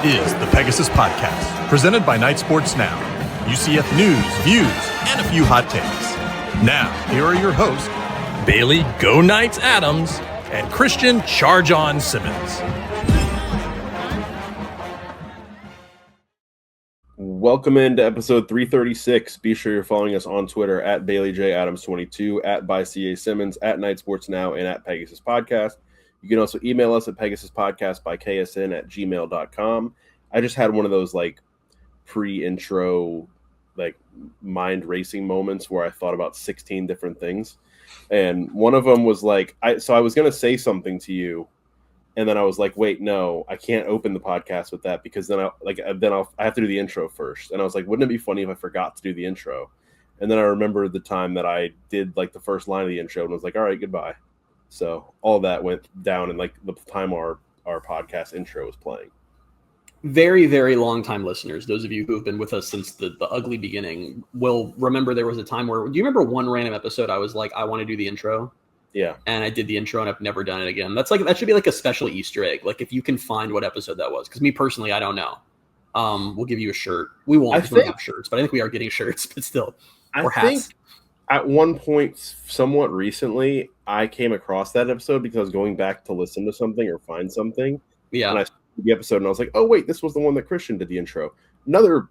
is the Pegasus Podcast, presented by Night Sports Now. UCF news, views, and a few hot takes. Now, here are your hosts, Bailey Go Knights Adams and Christian Charge On Simmons. Welcome into episode 336. Be sure you're following us on Twitter at BaileyJAdams22, at @ByCASimmons, at Night Sports Now, and at Pegasus Podcast. You can also email us at PegasusPodcast@ksn@gmail.com. I just had one of those pre-intro mind racing moments where I thought about 16 different things. And one of them was I was going to say something to you, and then I was like, wait, no, I can't open the podcast with that because then I have to do the intro first. And I was like, wouldn't it be funny if I forgot to do the intro? And then I remembered the time that I did the first line of the intro and was like, all right, goodbye. So all that went down in the time our podcast intro was playing. Very, very long time listeners, those of you who have been with us since the ugly beginning, will remember there was a time where, do you remember one random episode I was like, I want to do the intro? Yeah. And I did the intro and I've never done it again. That should be a special Easter egg. If you can find what episode that was. Because me personally, I don't know. We'll give you a shirt. We won't because we don't have shirts, but I think we are getting shirts, but still. Or hats. Think at one point, somewhat recently, I came across that episode because I was going back to listen to something or find something. Yeah. And I started the episode and I was like, oh, wait, this was the one that Christian did the intro. Another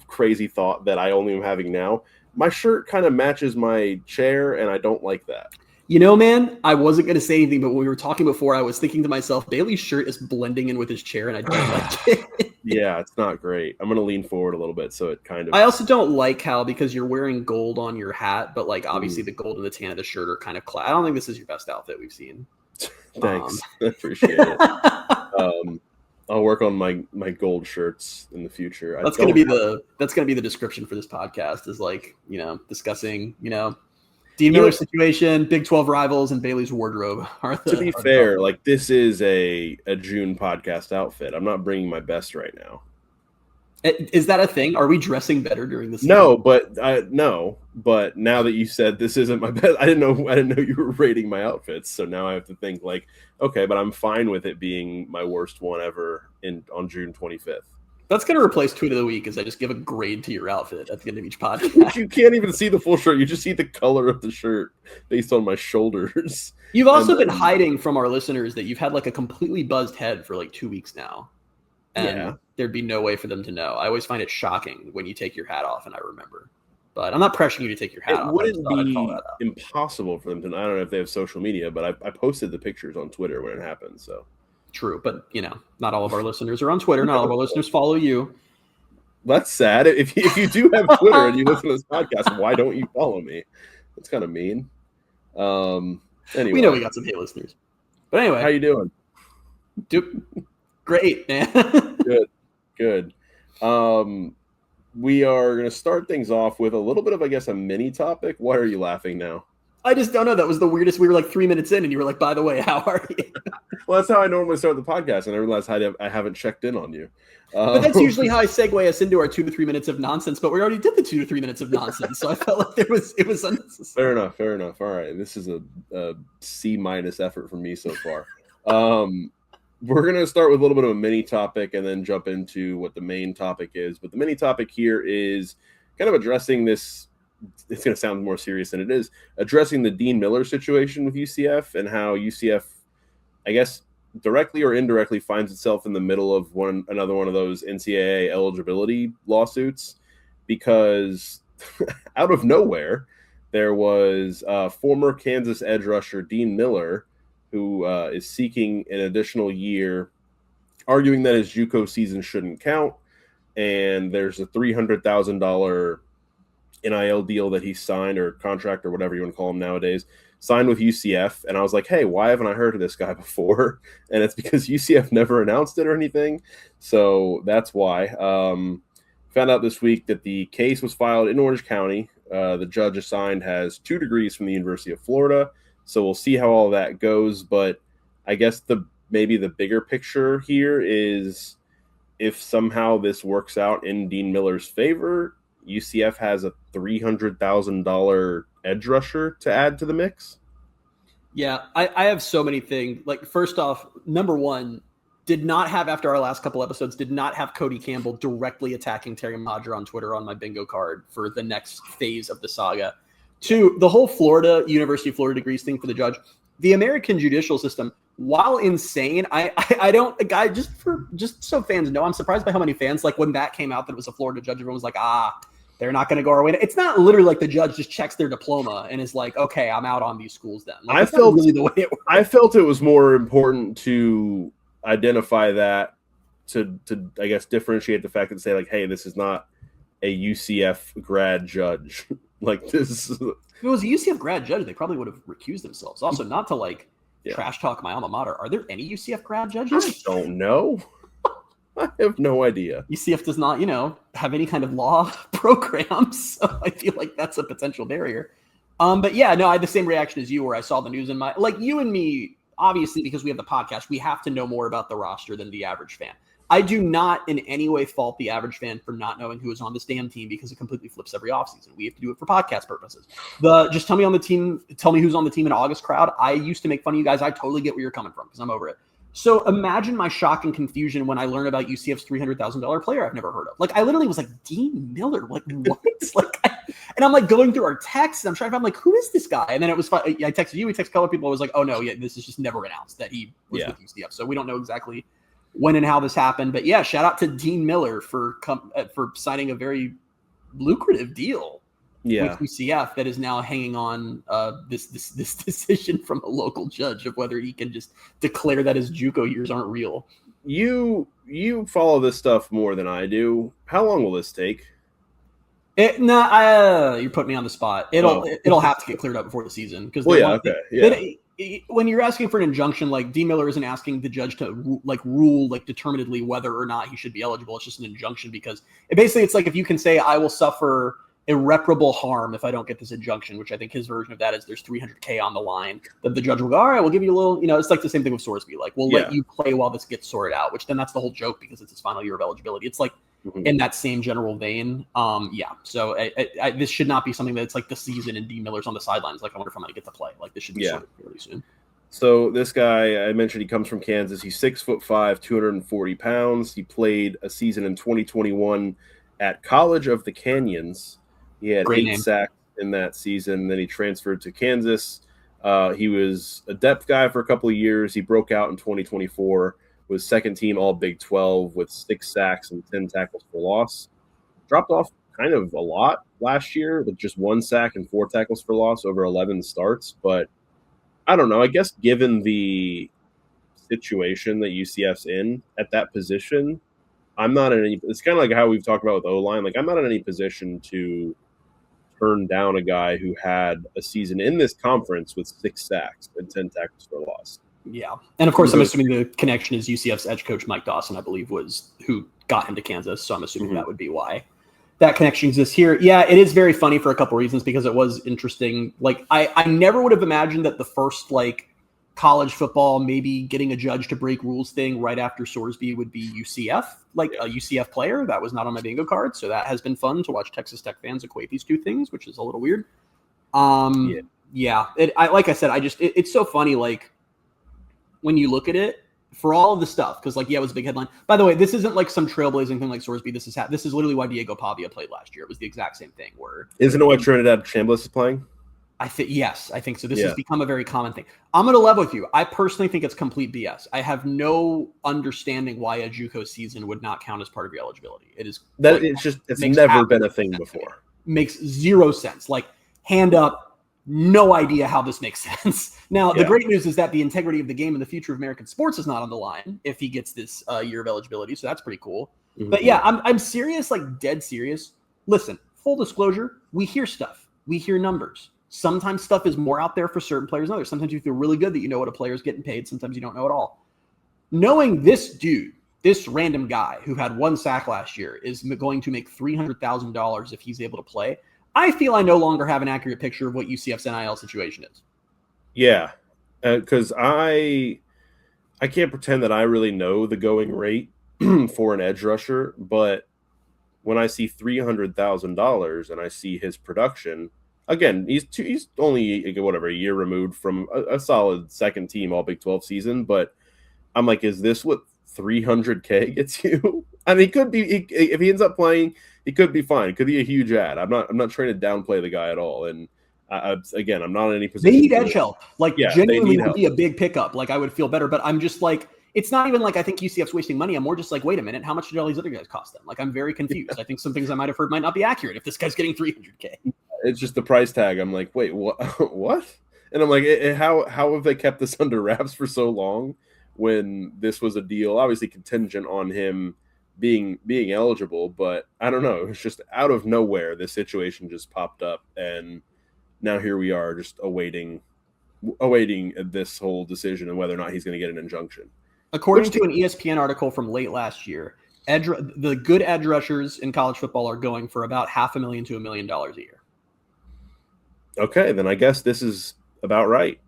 crazy thought that I only am having now. My shirt kind of matches my chair, and I don't like that. You know, man, I wasn't going to say anything, but when we were talking before, I was thinking to myself, Bailey's shirt is blending in with his chair, and I don't like it. Yeah, it's not great. I'm going to lean forward a little bit, so it kind of... I also don't like how, because you're wearing gold on your hat, but obviously the gold and the tan of the shirt are kind of I don't think this is your best outfit we've seen. Thanks. I appreciate it. I'll work on my gold shirts in the future. That's going to be the description for this podcast is discussing, Dean Miller situation, Big 12 rivals, and Bailey's wardrobe. To be fair, this is a June podcast outfit. I'm not bringing my best right now. Is that a thing? Are we dressing better during this? No, but But now that you said this isn't my best, I didn't know you were rating my outfits. So now I have to think okay, but I'm fine with it being my worst one ever on June 25th. That's going to replace Tweet of the Week, as I just give a grade to your outfit at the end of each podcast. You can't even see the full shirt. You just see the color of the shirt based on my shoulders. You've also been hiding from our listeners that you've had a completely buzzed head for 2 weeks now. And there'd be no way for them to know. I always find it shocking when you take your hat off and I remember. But I'm not pressuring you to take your hat off. It wouldn't be impossible for them to. I don't know if they have social media, but I posted the pictures on Twitter when it happened. So true, but not all of our listeners are on Twitter. Not all of our listeners follow you. That's sad. If you do have Twitter and you listen to this podcast, why don't you follow me? That's kind of mean. Anyway, we know we got some hate listeners. But anyway, how you doing? Great, man. Good. We are going to start things off with a little bit of, a mini topic. Why are you laughing now? I just don't know. That was the weirdest. We were 3 minutes in, and you were like, by the way, how are you? Well, that's how I normally start the podcast, and I realized I haven't checked in on you. But that's usually how I segue us into our 2 to 3 minutes of nonsense, but we already did the 2 to 3 minutes of nonsense, so I felt like it was unnecessary. Fair enough. All right. This is a C- effort from me so far. We're going to start with a little bit of a mini topic and then jump into what the main topic is. But the mini topic here is kind of addressing this. It's going to sound more serious than it is. Addressing the Dean Miller situation with UCF and how UCF, I guess, directly or indirectly finds itself in the middle of another one of those NCAA eligibility lawsuits, because out of nowhere, there was former Kansas edge rusher Dean Miller, who is seeking an additional year, arguing that his JUCO season shouldn't count, and there's a $300,000 NIL deal that he signed, or contract, or whatever you want to call him nowadays, signed with UCF. And I was like, hey, why haven't I heard of this guy before? And it's because UCF never announced it or anything. So that's why. Found out this week that the case was filed in Orange County. The judge assigned has 2 degrees from the University of Florida. So we'll see how all that goes. But I guess maybe the bigger picture here is, if somehow this works out in Dean Miller's favor, UCF has a $300,000 edge rusher to add to the mix. Yeah, I have so many things. First off, number one, did not have, after our last couple episodes, did not have Cody Campbell directly attacking Terry Modger on Twitter on my bingo card for the next phase of the saga. 2, the whole University of Florida degrees thing for the judge. The American judicial system, while insane, I don't, just so fans know, I'm surprised by how many fans, like when that came out that it was a Florida judge, everyone was like, they're not going to go our way. It's not literally like the judge just checks their diploma and is like, okay, I'm out on these schools then. Like, I felt really the way it works. I felt it was more important to identify that to I guess differentiate the fact that say like, hey, this is not a UCF grad judge. Like this. If it was a UCF grad judge, they probably would have recused themselves. Also, not to trash talk my alma mater. Are there any UCF grad judges? I don't know. I have no idea. UCF does not, have any kind of law programs. So I feel like that's a potential barrier. But yeah, no, I had the same reaction as you where I saw the news in my, like you and me, obviously, because we have the podcast, we have to know more about the roster than the average fan. I do not in any way fault the average fan for not knowing who is on this damn team because it completely flips every offseason. We have to do it for podcast purposes. Just tell me who's on the team in August crowd. I used to make fun of you guys. I totally get where you're coming from because I'm over it. So imagine my shock and confusion when I learned about UCF's $300,000 player I've never heard of. Like, I literally was like, Dean Miller, like, what? And I'm like going through our texts and I'm trying to find like, who is this guy? And then it was fun. I texted you, we texted a couple of people. I was like, oh no, yeah, this is just never announced that he was with UCF. So we don't know exactly when and how this happened. But yeah, shout out to Dean Miller for signing a very lucrative deal with UCF that is now hanging on this decision from a local judge of whether he can just declare that his JUCO years aren't real. You follow this stuff more than I do. How long will this take? You're putting me on the spot. It'll have to get cleared up before the season because when you're asking for an injunction, like D. Miller isn't asking the judge to rule determinedly whether or not he should be eligible. It's just an injunction because it's like if you can say I will suffer irreparable harm if I don't get this injunction, which I think his version of that is there's $300K on the line, that the judge will go, all right, we'll give you a little, it's like the same thing with Sorsby. Like, we'll let you play while this gets sorted out, which then that's the whole joke because it's his final year of eligibility. It's like in that same general vein. So this should not be something that's like the season and D. Miller's on the sidelines. Like, I wonder if I'm going to get to play. Like, this should be sorted really soon. So this guy, I mentioned he comes from Kansas. He's 6'5", 240 pounds. He played a season in 2021 at College of the Canyons. He had 8 sacks in that season. Then he transferred to Kansas. He was a depth guy for a couple of years. He broke out in 2024, was second team All Big 12 with 6 sacks and 10 tackles for loss. Dropped off kind of a lot last year with just 1 sack and 4 tackles for loss over 11 starts. But I don't know. I guess given the situation that UCF's in at that position, I'm not in any – it's kind of like how we've talked about with O-line. Like, I'm not in any position to turn down a guy who had a season in this conference with 6 sacks and 10 tackles for loss. Yeah. And, of course, I'm assuming the connection is UCF's edge coach Mike Dawson, I believe, was who got him to Kansas. So I'm assuming that would be why that connection exists here. Yeah, it is very funny for a couple reasons because it was interesting. Like, I never would have imagined that the first, college football, maybe getting a judge to break rules thing right after Sorsby would be UCF, like a UCF player. That was not on my bingo card. So that has been fun to watch Texas Tech fans equate these two things, which is a little weird. Like I said, it's so funny. Like when you look at it for all of the stuff, because it was a big headline. By the way, this isn't like some trailblazing thing like Sorsby. This is literally why Diego Pavia played last year. It was the exact same thing. Isn't it why Trinidad Chambliss is playing? I think so. This has become a very common thing. I'm going to level with you. I personally think it's complete BS. I have no understanding why a JUCO season would not count as part of your eligibility. It is that it's never been a thing before. Makes zero sense. Like, hand up, no idea how this makes sense. Now, the great news is that the integrity of the game and the future of American sports is not on the line if he gets this year of eligibility. So that's pretty cool. Mm-hmm. But yeah, I'm serious, like dead serious. Listen, full disclosure, we hear stuff. We hear numbers. Sometimes stuff is more out there for certain players than others. Sometimes you feel really good that you know what a player is getting paid. Sometimes you don't know at all. Knowing this dude, this random guy who had 1 sack last year is going to make $300,000 if he's able to play, I feel I no longer have an accurate picture of what UCF's NIL situation is. Yeah, because I can't pretend that I really know the going rate for an edge rusher, but when I see $300,000 and I see his production – again, he's only a year removed from a solid second team All Big 12 season, but I'm like, is this what $300K gets you. I mean, if he ends up playing, he could be fine. It could be a huge ad. I'm not trying to downplay the guy at all. And again, I'm not in any position. They need edge help. Like, genuinely would be a big pickup. Like, I would feel better. But I'm just like, it's not even like I think UCF's wasting money. I'm more just like, wait a minute, how much did all these other guys cost them? Like, I'm very confused. I think some things I might have heard might not be accurate if this guy's getting $300K. It's just the price tag. I'm like, wait, what? What? And I'm like, how have they kept this under wraps for so long when this was a deal, obviously contingent on him being eligible, but I don't know. It was just out of nowhere. This situation just popped up, and now here we are just awaiting this whole decision and whether or not he's going to get an injunction. According to an ESPN article from late last year, the good edge rushers in college football are going for about $500,000 to $1 million a year. Okay, then I guess this is about right.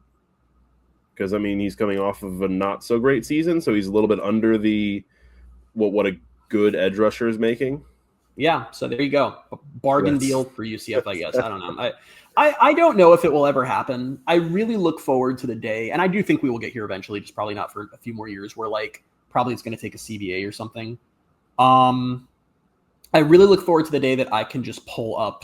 Because, I mean, he's coming off of a not-so-great season, so he's a little bit under what a good edge rusher is making. Yeah, so there you go. A bargain deal for UCF, I guess. I don't know. I don't know if it will ever happen. I really look forward to the day, and I do think we will get here eventually, just probably not for a few more years, where, like, probably it's going to take a CBA or something. I really look forward to the day that I can just pull up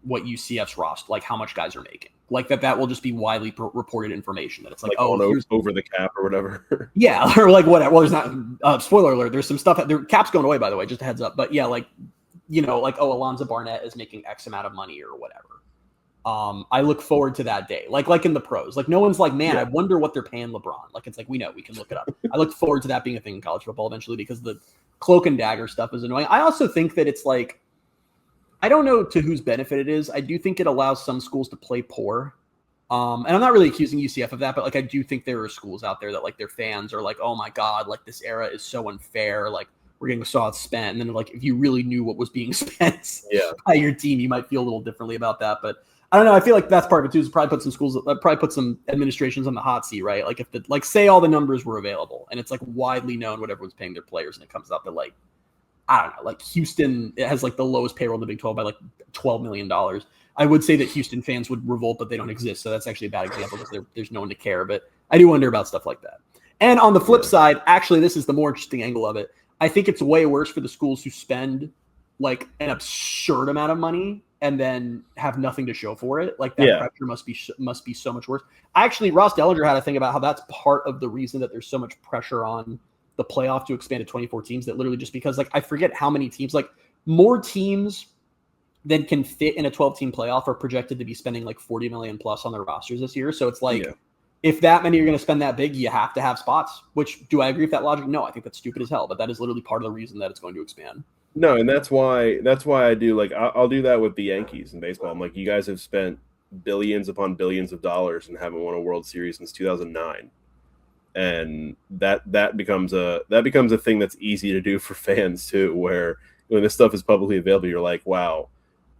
what UCF's roster, like how much guys are making. Like that will just be widely reported information that it's like over the cap or whatever. Yeah, or like whatever. Well, there's not spoiler alert. There's some stuff their cap's going away, by the way, just a heads up. But yeah, like, you know, like, Alonzo Barnett is making X amount of money or whatever. I look forward to that day. Like in the pros, like no one's like, man, I wonder what they're paying LeBron. Like, it's like, we know, we can look it up. I look forward to that being a thing in college football eventually, because the cloak and dagger stuff is annoying. I also think that it's like, I don't know to whose benefit it is. I do think it allows some schools to play poor. And I'm not really accusing UCF of that, but like, I do think there are schools out there that like their fans are like, oh my God, like this era is so unfair. Like we're getting so outspent. And then like, if you really knew what was being spent by your team, you might feel a little differently about that. But I don't know. I feel like that's part of it too, is probably put some administrations on the hot seat, right? Like if say all the numbers were available and it's like widely known what everyone's paying their players, and it comes out that like, I don't know, like Houston, it has like the lowest payroll in the Big 12 by like $12 million. I would say that Houston fans would revolt, but they don't exist. So that's actually a bad example because there's no one to care. But I do wonder about stuff like that. And on the flip side, actually, this is the more interesting angle of it. I think it's way worse for the schools who spend like an absurd amount of money and then have nothing to show for it. Like that pressure must be so much worse. Actually, Ross Dellinger had a thing about how that's part of the reason that there's so much pressure on the playoff to expand to 24 teams, that literally just because like, I forget how many teams, like more teams than can fit in a 12-team playoff are projected to be spending like 40 million plus on their rosters this year. So it's like, if that many are going to spend that big, you have to have spots. Which, do I agree with that logic? No, I think that's stupid as hell. But that is literally part of the reason that it's going to expand. No, and that's why I do like I'll do that with the Yankees in baseball. I'm like, you guys have spent billions upon billions of dollars and haven't won a World Series since 2009, and that becomes a thing that's easy to do for fans too. Where when this stuff is publicly available, you're like, wow,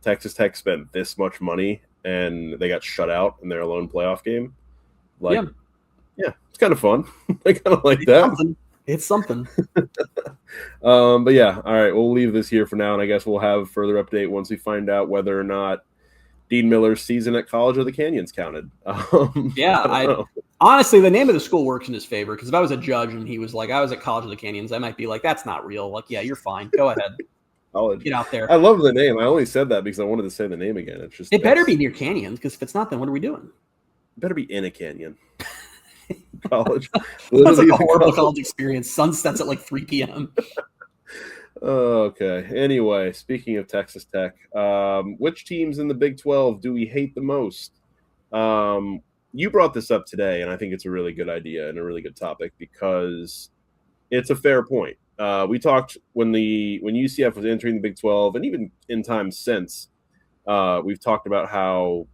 Texas Tech spent this much money and they got shut out in their lone playoff game. Like, yeah, it's kind of fun. I kind of like that. It's something. But yeah, all right, we'll leave this here for now, and I guess we'll have further update once we find out whether or not Dean Miller's season at College of the Canyons counted. Honestly, the name of the school works in his favor, because if I was a judge and he was like, I was at College of the Canyons, I might be like, that's not real. Like, yeah, you're fine. Go ahead. College. Get out there. I love the name. I only said that because I wanted to say the name again. It's just it better be near canyons, because if it's not, then what are we doing? It better be in a canyon. College. That's like a horrible college experience. Sunsets at like 3 p.m. Okay. Anyway, speaking of Texas Tech, which teams in the Big 12 do we hate the most? You brought this up today, and I think it's a really good idea and a really good topic because it's a fair point. We talked when UCF was entering the Big 12, and even in times since, we've talked about how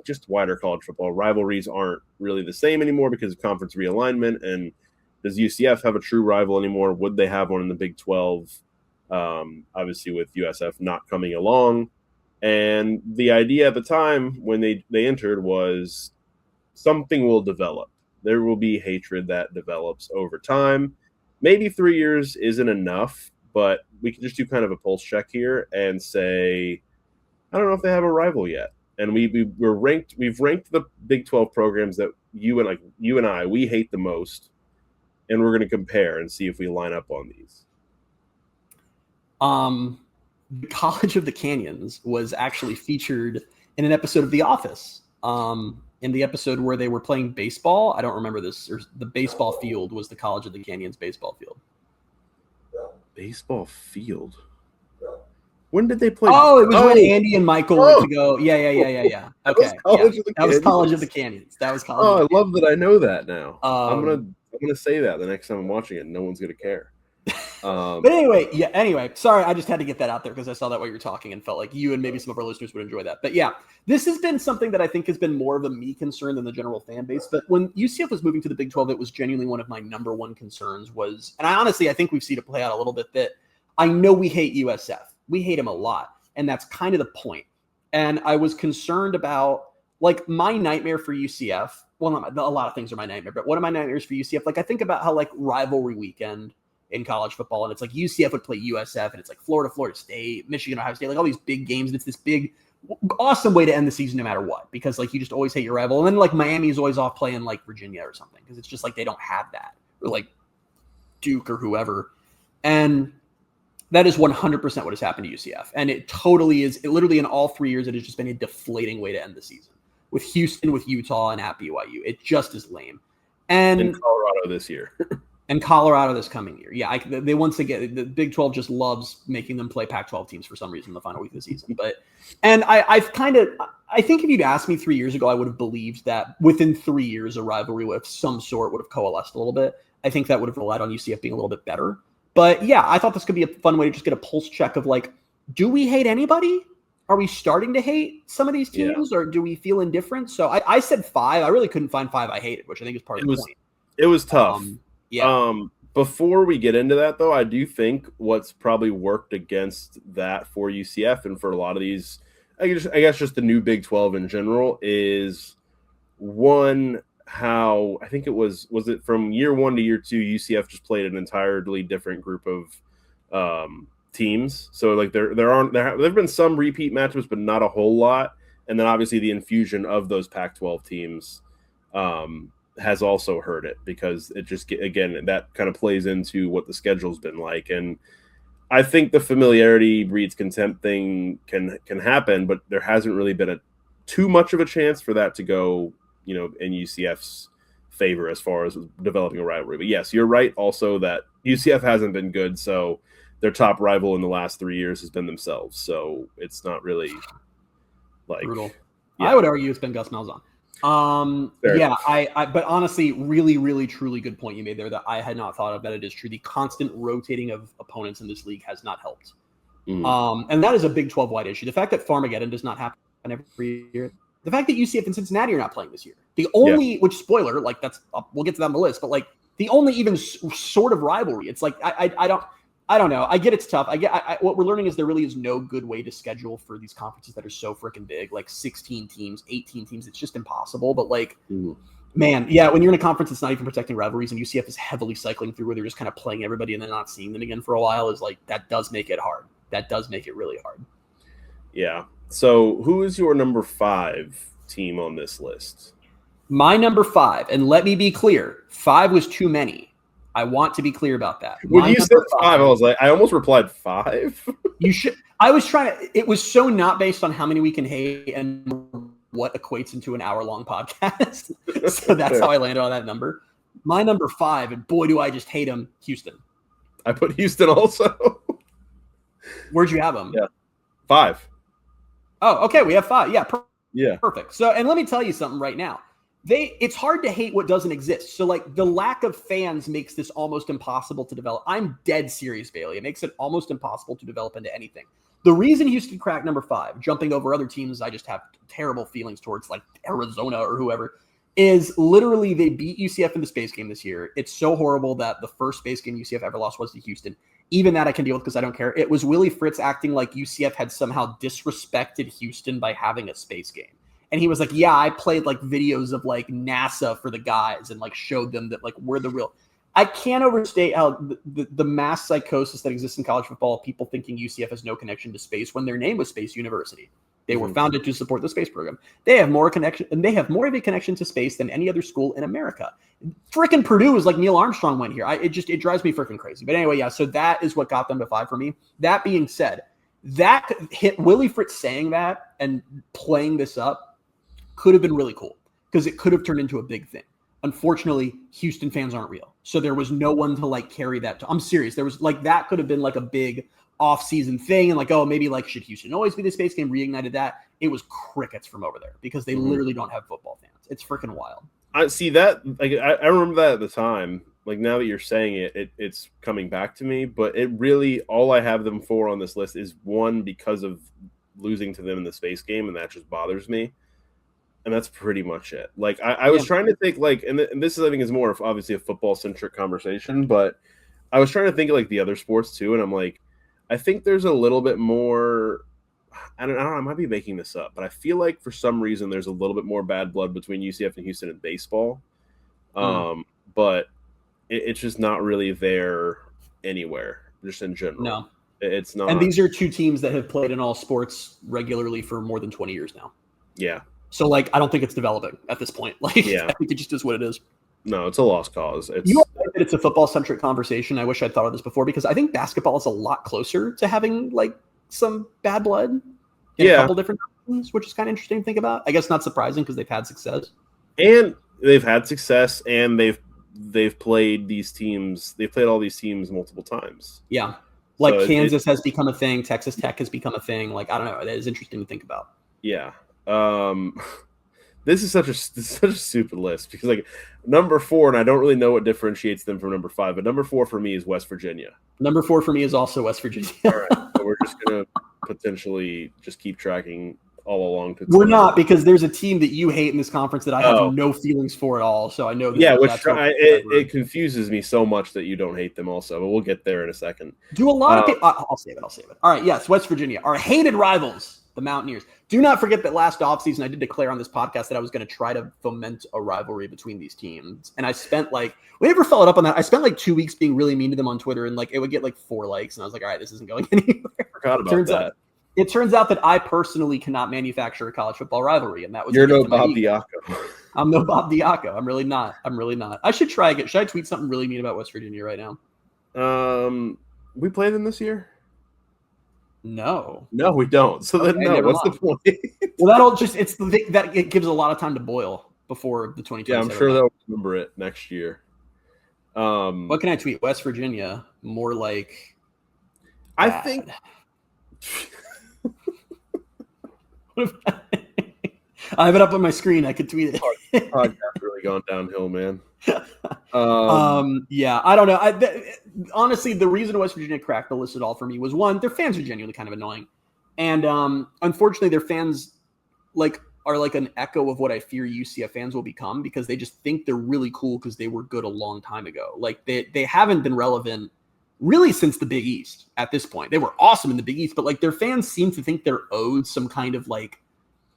just wider college football rivalries aren't really the same anymore because of conference realignment. And does UCF have a true rival anymore? Would they have one in the Big 12? Obviously with USF not coming along. And the idea at the time when they entered was something will develop. There will be hatred that develops over time. Maybe 3 years isn't enough, but we can just do kind of a pulse check here and say, I don't know if they have a rival yet. And we've ranked the Big 12 programs that you and I we hate the most, and we're going to compare and see if we line up on these. The College of the Canyons was actually featured in an episode of The Office. In the episode where they were playing baseball, I don't remember this. Or the baseball field was the College of the Canyons baseball field. Baseball field. When did they play? Oh, it was when Andy and Michael went to go. Yeah. Okay, that was College of the Canyons. That was College. Oh, I love that I know that now. I'm gonna say that the next time I'm watching it. No one's gonna care. But anyway, sorry, I just had to get that out there because I saw that while you were talking and felt like you and maybe some of our listeners would enjoy that. But yeah, this has been something that I think has been more of a me concern than the general fan base. But when UCF was moving to the Big 12, it was genuinely one of my number one concerns was, and I think we've seen it play out a little bit, that I know we hate USF. We hate him a lot. And that's kind of the point. And I was concerned about, like, my nightmare for UCF. Well, a lot of things are my nightmare, but one of my nightmares for UCF, like, I think about how, like, rivalry weekend in college football, and it's like UCF would play USF, and it's like Florida State, Michigan, Ohio State, like all these big games, and it's this big, awesome way to end the season no matter what, because like you just always hate your rival, and then like Miami is always off playing like Virginia or something, because it's just like they don't have that, or like Duke or whoever, and that is 100% what has happened to UCF, and it totally is. It literally in all 3 years, it has just been a deflating way to end the season with Houston, with Utah, and at BYU. It just is lame, and in Colorado this year. And Colorado this coming year. Yeah, they once again, the Big 12 just loves making them play Pac-12 teams for some reason in the final week of the season. I think if you'd asked me 3 years ago, I would have believed that within 3 years, a rivalry of some sort would have coalesced a little bit. I think that would have relied on UCF being a little bit better. But yeah, I thought this could be a fun way to just get a pulse check of like, do we hate anybody? Are we starting to hate some of these teams, or do we feel indifferent? So I said 5. I really couldn't find 5 I hated, which I think is part of the point. It was tough. Yeah. Before we get into that, though, I do think what's probably worked against that for UCF and for a lot of these, I guess just the new Big 12 in general, is one, how I think it was it from year 1 to year 2, UCF just played an entirely different group of teams. So like there have been some repeat matchups, but not a whole lot. And then obviously the infusion of those Pac-12 teams has also hurt it, because it just, again, that kind of plays into what the schedule's been like. And I think the familiarity breeds contempt thing can happen, but there hasn't really been too much of a chance for that to go, in UCF's favor as far as developing a rivalry. But yes, you're right also that UCF hasn't been good, so their top rival in the last 3 years has been themselves. So it's not really like brutal. Yeah. I would argue it's been Gus Malzahn. But honestly, really, really, truly good point you made there that I had not thought of, that it is true. The constant rotating of opponents in this league has not helped. And that is a Big 12 wide issue. The fact that Farmageddon does not happen every year. The fact that UCF and Cincinnati are not playing this year. The only, which spoiler, like we'll get to that on the list, but like the only even sort of rivalry. It's like, I don't know. I get it's tough. What we're learning is there really is no good way to schedule for these conferences that are so freaking big, like 16 teams, 18 teams. It's just impossible. But like, man, yeah, when you're in a conference that's not even protecting rivalries, and UCF is heavily cycling through where they're just kind of playing everybody and then not seeing them again for a while, is like, that does make it hard. That does make it really hard. Yeah. So who is your number 5 team on this list? My number 5, and let me be clear, 5 was too many. I want to be clear about that. When you said 5, I was like, I almost replied 5. You should. I was trying to. It was so not based on how many we can hate and what equates into an hour-long podcast. So that's how I landed on that number. My number 5, and boy, do I just hate him, Houston. I put Houston also. Where'd you have him? Yeah, 5. Oh, okay. We have 5. Yeah. Yeah. Perfect. So, and let me tell you something right now. It's hard to hate what doesn't exist. So like the lack of fans makes this almost impossible to develop. I'm dead serious, Bailey. It makes it almost impossible to develop into anything. The reason Houston cracked number 5, jumping over other teams I just have terrible feelings towards, like Arizona or whoever, is literally they beat UCF in the space game this year. It's so horrible that the first space game UCF ever lost was to Houston. Even that I can deal with because I don't care. It was Willie Fritz acting like UCF had somehow disrespected Houston by having a space game. And he was like, yeah, I played like videos of like NASA for the guys and like showed them that like we're the real. I can't overstate how the mass psychosis that exists in college football, people thinking UCF has no connection to space when their name was Space University. They were founded to support the space program. They have more connection, and they have more of a connection to space than any other school in America. Freaking Purdue is like Neil Armstrong went here. It drives me freaking crazy. But anyway, yeah. So that is what got them to 5 for me. That being said, that hit Willie Fritz saying that and playing this up could have been really cool because it could have turned into a big thing. Unfortunately, Houston fans aren't real. So there was no one to like carry that. I'm serious. There was like, that could have been like a big off-season thing. And like, oh, maybe like, should Houston always be the space game? Reignited that. It was crickets from over there because they literally don't have football fans. It's freaking wild. I see that. Like, I remember that at the time. Like, now that you're saying it, it's coming back to me. But it really, all I have them for on this list is one, because of losing to them in the space game, and that just bothers me. And that's pretty much it. Like, I was trying to think, like, and this is, I think, is more of obviously a football-centric conversation, but I was trying to think of, like, the other sports, too, and I'm like, I think there's a little bit more – I don't know, I might be making this up, but I feel like for some reason there's a little bit more bad blood between UCF and Houston in baseball. But it's just not really there anywhere, just in general. No. It's not. And these are two teams that have played in all sports regularly for more than 20 years now. Yeah. So, like, I don't think it's developing at this point. Like, yeah. I think it just is what it is. No, it's a lost cause. It's a football-centric conversation. I wish I'd thought of this before because I think basketball is a lot closer to having, like, some bad blood in a couple different things, which is kind of interesting to think about. I guess not surprising because they've had success. And they've had success, and they've played these teams. They've played all these teams multiple times. Yeah. Like, so Kansas has become a thing. Texas Tech has become a thing. Like, I don't know. That is interesting to think about. Yeah. This is such a stupid list because, like, number 4, and I don't really know what differentiates them from number 5, but number 4 for me is West Virginia. Number 4 for me is also West Virginia. All right, so we're just gonna potentially just keep tracking all along. We're not, because there's a team that you hate in this conference that I have no feelings for at all. So I know that. Yeah, it confuses me so much that you don't hate them also, but we'll get there in a second. Do a lot of people? I'll save it. All right, yes, West Virginia, our hated rivals, the Mountaineers. Do not forget that last offseason I did declare on this podcast that I was going to try to foment a rivalry between these teams. And I spent we never followed up on that. I spent like 2 weeks being really mean to them on Twitter, and like it would get like 4 likes. And I was like, all right, this isn't going anywhere. Forgot about that. It turns out that I personally cannot manufacture a college football rivalry. And that was, you're no Bob Diaco. I'm no Bob Diaco. I'm really not. I should try again. Should I tweet something really mean about West Virginia right now? We play them this year? No, we don't. So then, what's the point? Well, that'll just, it's the thing that it gives a lot of time to boil before the 2020. Yeah, I'm sure they'll remember it next year. What can I tweet? West Virginia, more like I think. I have it up on my screen. I could tweet it. Podcast really gone downhill, man. Yeah, I don't know. Honestly, the reason West Virginia cracked the list at all for me was, one, their fans are genuinely kind of annoying, and unfortunately, their fans are like an echo of what I fear UCF fans will become, because they just think they're really cool because they were good a long time ago. Like they haven't been relevant really since the Big East at this point. They were awesome in the Big East, but like their fans seem to think they're owed some kind of like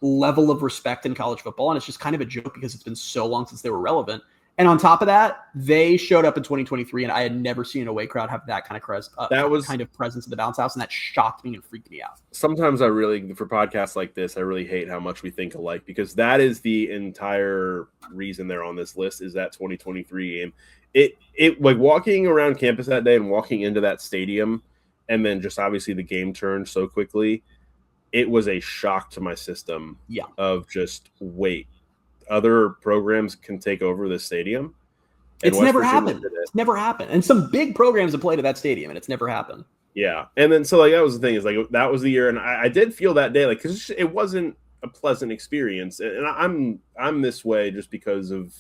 level of respect in college football, and it's just kind of a joke because it's been so long since they were relevant. And on top of that, they showed up in 2023, and I had never seen an away crowd have that kind of presence at the bounce house, and that shocked me and freaked me out. Sometimes for podcasts like this, I really hate how much we think alike, because that is the entire reason they're on this list, is that 2023 game. It like walking around campus that day and walking into that stadium, and then just obviously the game turned so quickly. It was a shock to my system. Yeah. Of just wait. Other programs can take over this stadium. It's never happened. It's never happened. And some big programs have played at that stadium, and it's never happened. Yeah. And then, so like, that was the thing, is like, that was the year. And I did feel that day, like, cause it wasn't a pleasant experience. And I'm this way just because of,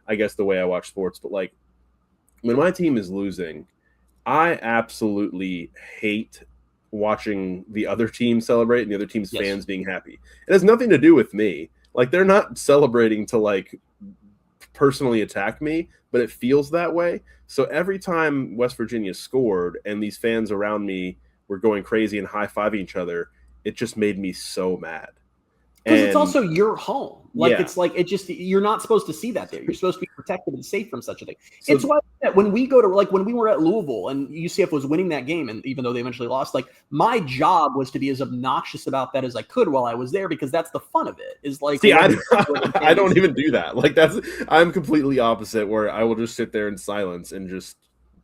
I guess, the way I watch sports. But like, when my team is losing, I absolutely hate watching the other team celebrate and the other team's fans being happy. It has nothing to do with me. Like, they're not celebrating to like personally attack me, but it feels that way. So every time West Virginia scored and these fans around me were going crazy and high-fiving each other, it just made me so mad. Because it's also your home. Like, Yeah. it's like, it just, you're not supposed to see that there. You're supposed to be protected and safe from such a thing. So- It's why that when we go to, like, when we were at Louisville and UCF was winning that game, and even though they eventually lost, like, my job was to be as obnoxious about that as I could while I was there, because that's the fun of it. Is like, See, I don't even do that. Like, I'm completely opposite, where I will just sit there in silence and just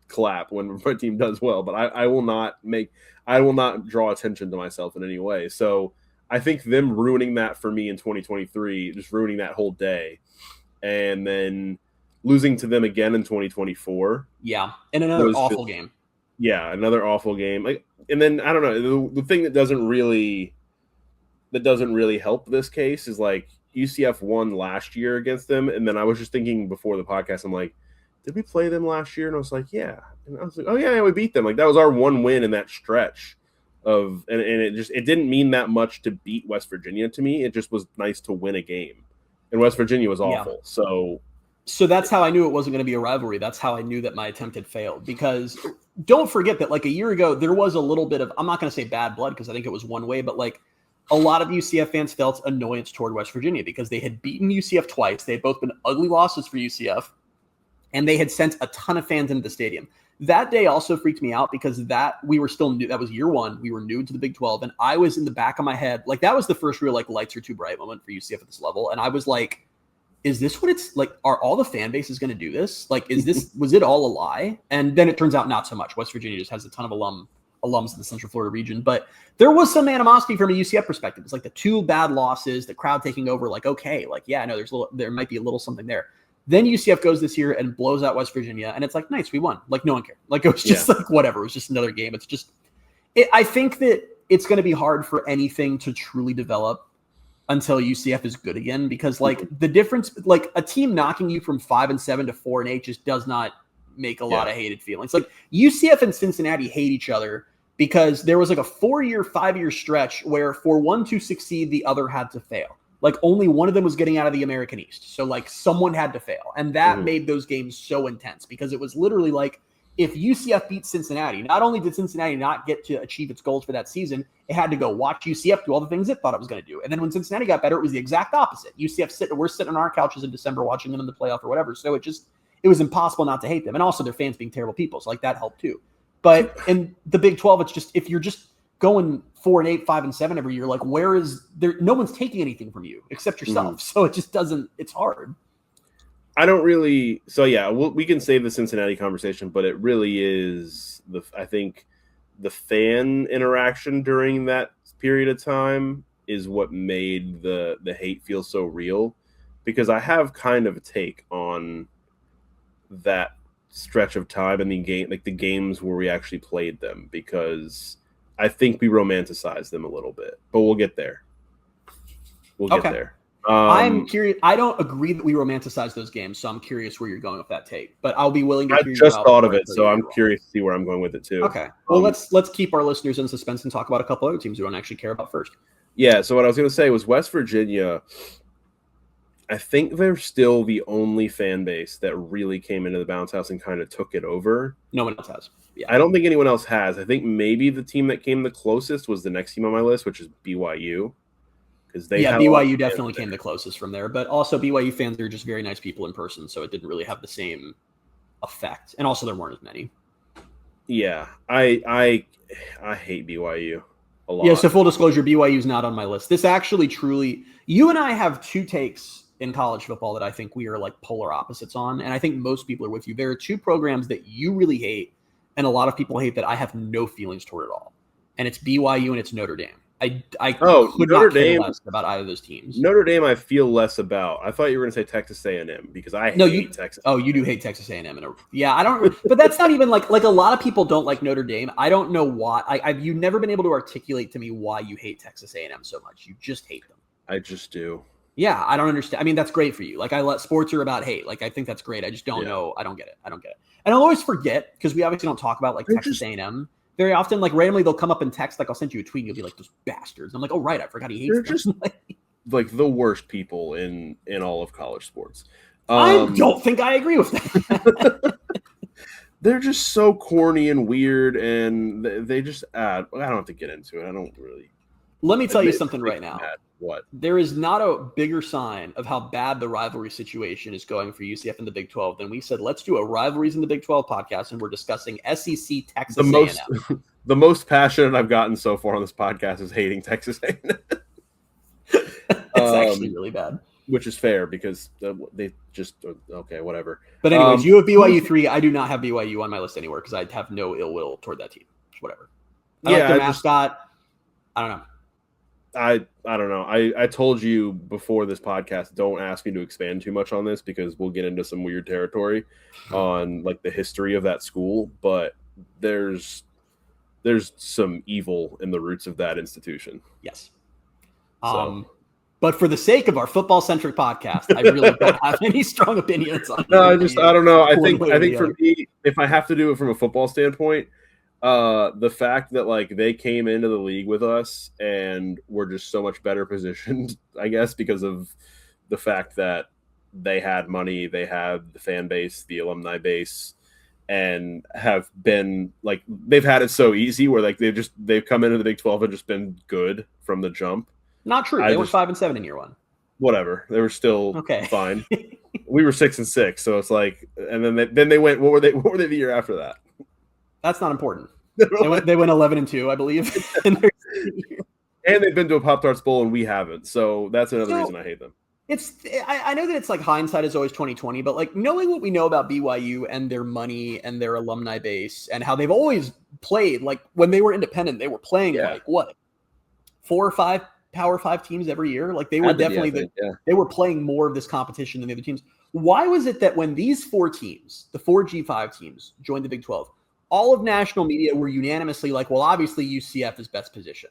clap when my team does well. But I will not draw attention to myself in any way. So I think them ruining that for me in 2023, just ruining that whole day, and then losing to them again in 2024. Yeah, and another awful game. Yeah, another awful game. Like, and then I don't know. The thing that doesn't really help this case is, like, UCF won last year against them, and then I was just thinking before the podcast, I'm like, did we play them last year? And I was like, yeah. And I was like, oh yeah, we beat them. Like, that was our one win in that stretch. And it didn't mean that much to beat West Virginia to me. It just was nice to win a game, and West Virginia was awful. Yeah. So that's how I knew it wasn't going to be a rivalry. That's how I knew that my attempt had failed, because don't forget that, like, a year ago, there was a little bit of, I'm not going to say bad blood, because I think it was one way, but, like, a lot of UCF fans felt annoyance toward West Virginia because they had beaten UCF twice. They had both been ugly losses for UCF, and they had sent a ton of fans into the stadium. That day also freaked me out because we were still new. That was year one. We were new to the Big 12, and I was in the back of my head. Like, that was the first real, like, lights are too bright moment for UCF at this level. And I was like, is this what it's like? Are all the fan bases going to do this? Like, was it all a lie? And then it turns out not so much. West Virginia just has a ton of alums in the Central Florida region, but there was some animosity from a UCF perspective. It's like the two bad losses, the crowd taking over, like, okay, like, yeah, no, there might be a little something there. Then UCF goes this year and blows out West Virginia, and it's like, nice, we won. Like, no one cared. Like, it was just like, whatever. It was just another game. It's just, I think that it's going to be hard for anything to truly develop until UCF is good again, because, like, the difference, like, a team knocking you from 5-7 to 4-8 just does not make a lot of hated feelings. Like, UCF and Cincinnati hate each other because there was like a 5-year stretch where for one to succeed, the other had to fail. Like, only one of them was getting out of the American East. So, like, someone had to fail. And that made those games so intense, because it was literally like, if UCF beat Cincinnati, not only did Cincinnati not get to achieve its goals for that season, it had to go watch UCF do all the things it thought it was going to do. And then when Cincinnati got better, it was the exact opposite. we're sitting on our couches in December watching them in the playoff or whatever. So it was impossible not to hate them. And also their fans being terrible people. So, like, that helped too. But in the Big 12, it's just, if you're just going 4-8, 5-7 every year, like, where is there? No one's taking anything from you except yourself. So it just doesn't. It's hard. I don't really. So yeah, we can save the Cincinnati conversation, but it really is I think the fan interaction during that period of time is what made the hate feel so real, because I have kind of a take on that stretch of time in the game, like the games where we actually played them, because I think we romanticized them a little bit, but we'll get there. We'll get there. I'm curious. I don't agree that we romanticize those games, so I'm curious where you're going with that take. But I'll be willing to. I just thought of it, so I'm curious to see where I'm going with it too. Okay. Well, let's keep our listeners in suspense and talk about a couple other teams we don't actually care about first. Yeah. So what I was going to say was West Virginia. I think they're still the only fan base that really came into the bounce house and kind of took it over. No one else has. Yeah. I don't think anyone else has. I think maybe the team that came the closest was the next team on my list, which is BYU. BYU definitely came the closest from there, but also BYU fans are just very nice people in person, so it didn't really have the same effect. And also there weren't as many. Yeah, I hate BYU a lot. Yeah, so full disclosure, BYU is not on my list. This actually truly, you and I have two takes in college football that I think we are like polar opposites on, and I think most people are with you. There are two programs that you really hate, and a lot of people hate that I have no feelings toward at all, and it's BYU and it's Notre Dame. I could not care less about either of those teams. Notre Dame, I feel less about. I thought you were going to say Texas A&M because I hate Texas. Oh, you do hate Texas A&M. Yeah, I don't. But that's not even like a lot of people don't like Notre Dame. I don't know why. You've never been able to articulate to me why you hate Texas A&M so much. You just hate them. I just do. Yeah, I don't understand. I mean, that's great for you. Like, sports are about hate. Like, I think that's great. I just don't know. I don't get it. And I'll always forget, because we obviously don't talk about like Texas A&M. Very often, like, randomly, they'll come up in text. Like, I'll send you a tweet, and you'll be like, "Those bastards." I'm like, "Oh, right, I forgot he hates them." They're just like the worst people in all of college sports. I don't think I agree with that. They're just so corny and weird, and they just add. I don't have to get into it. I don't really. Let me tell you something right now. What? There is not a bigger sign of how bad the rivalry situation is going for UCF in the Big 12 than we said, let's do a rivalries in the Big 12 podcast, and we're discussing SEC Texas A&M. The most passionate I've gotten so far on this podcast is hating Texas A&M. It's actually really bad. Which is fair because they just okay, whatever. But anyways, you have BYU 3. I do not have BYU on my list anywhere because I have no ill will toward that team. Whatever. I like their mascot. I don't know. I don't know. I told you before this podcast, don't ask me to expand too much on this because we'll get into some weird territory on like the history of that school. But there's some evil in the roots of that institution. Yes. But for the sake of our football-centric podcast, I really don't have any strong opinions on it. No, I don't know. I think for me, if I have to do it from a football standpoint, the fact that like they came into the league with us and were just so much better positioned, I guess, because of the fact that they had money, they had the fan base, the alumni base, and have been like they've had it so easy where like they've come into the Big 12 and just been good from the jump. Not true. They were 5-7 in year one. Whatever. They were still fine. We were 6-6, so it's like, and then they went. What were they the year after that? That's not important. They went 11-2, I believe. And they've been to a Pop-Tarts Bowl and we haven't. So that's another reason I hate them. I know that it's like hindsight is always 20/20, but like knowing what we know about BYU and their money and their alumni base and how they've always played, like when they were independent, they were playing like what 4 or 5 Power 5 teams every year. Like they were definitely they were playing more of this competition than the other teams. Why was it that when these 4 teams, the 4 G5 teams, joined the Big 12, all of national media were unanimously like, well, obviously UCF is best position?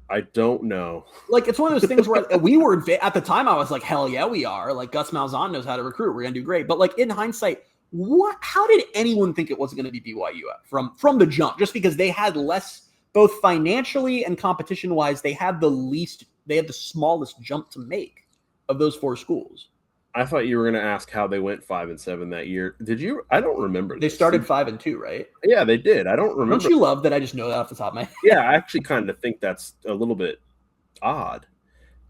I don't know. Like, it's one of those things where we were, at the time, I was like, hell yeah, we are. Like, Gus Malzahn knows how to recruit. We're going to do great. But, like, in hindsight, how did anyone think it wasn't going to be BYU from the jump? Just because they had less, both financially and competition-wise, they had the smallest jump to make of those 4 schools. I thought you were going to ask how they went 5-7 that year. Did you? I don't remember. They started 5-2, right? Yeah, they did. I don't remember. Don't you love that I just know that off the top of my head? Yeah, I actually kind of think that's a little bit odd.